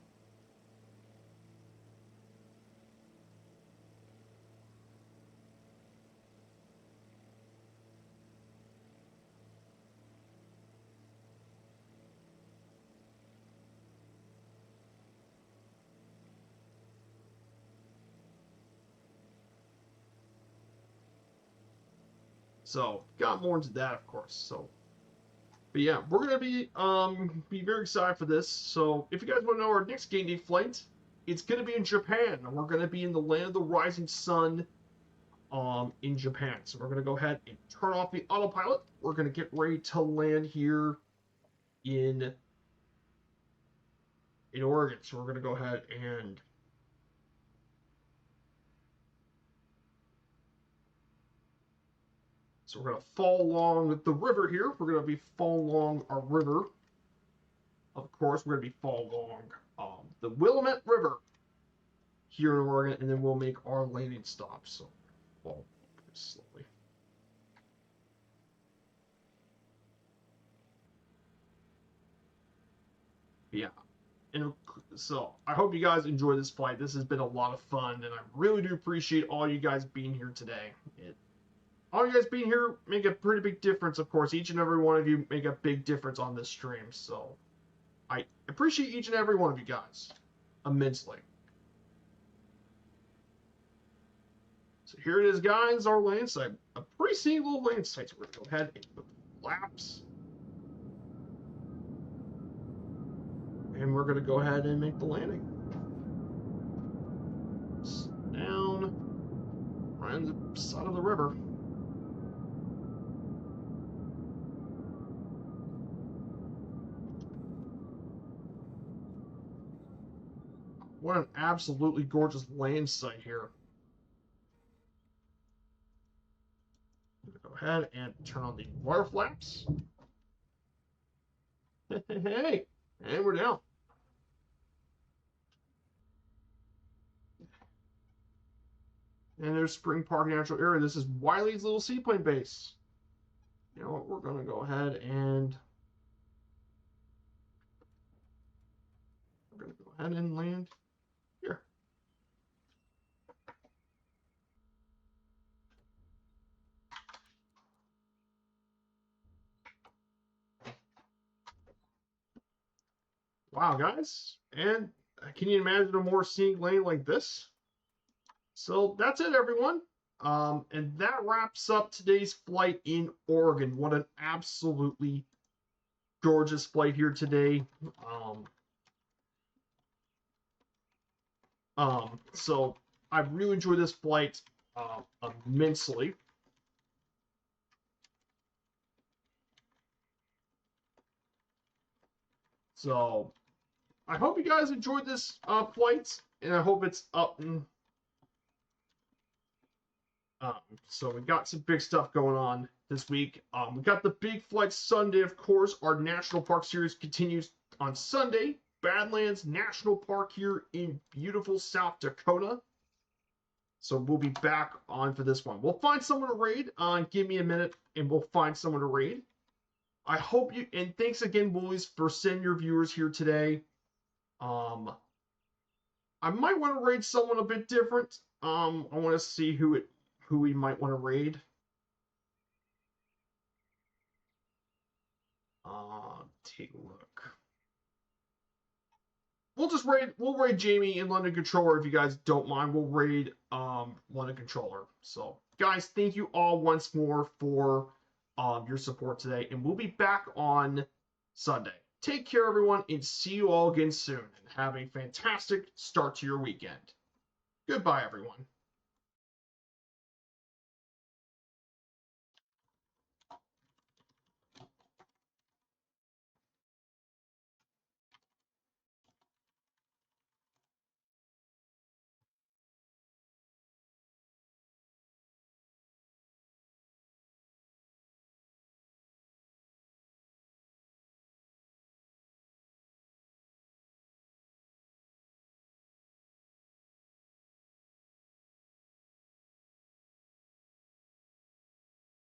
So got more into that, of course. So, but yeah, we're gonna be very excited for this. So if you guys want to know our next game day flight, it's gonna be in Japan. We're gonna be in the land of the rising sun, in Japan. So we're gonna go ahead and turn off the autopilot. We're gonna get ready to land here in Oregon. So we're gonna go ahead and so we're going to fall along the river here. We're going to be fall along our river. Of course, we're going to be fall along the Willamette River here in Oregon, and then we'll make our landing stop. So, fall slowly. Yeah. And so, I hope you guys enjoy this flight. This has been a lot of fun, and I really do appreciate all you guys being here today. All you guys being here make a pretty big difference, of course. Each and every one of you make a big difference on this stream. So I appreciate each and every one of you guys immensely. So here it is, guys, our land site. A pretty scenic little land site. So we're going to go ahead and put flaps. And we're going to go ahead and make the landing. Down right on the side of the river. What an absolutely gorgeous land site here. Go ahead and turn on the water flaps. Hey, and we're down. And there's Spring Park Natural Area. This is Wiley's little seaplane base. You know what? We're going to go ahead and land here. Wow, guys. And can you imagine a more scenic lane like this? So that's it, everyone. And that wraps up today's flight in Oregon. What an absolutely gorgeous flight here today. So I really enjoyed this flight immensely. So I hope you guys enjoyed this flight, and I hope it's up. So we got some big stuff going on this week. We got the Big Flight Sunday, of course. Our National Park Series continues on Sunday. Badlands National Park here in beautiful South Dakota. So we'll be back on for this one. We'll find someone to raid. Give me a minute, and we'll find someone to raid. I hope you, and thanks again, Woolies, for sending your viewers here today. I might want to raid someone a bit different. I want to see who we might want to raid. Take a look. We'll raid Jamie in London Controller if you guys don't mind. We'll raid London Controller. So guys, thank you all once more for your support today, and we'll be back on Sunday. Take care, everyone, and see you all again soon, and have a fantastic start to your weekend. Goodbye, everyone.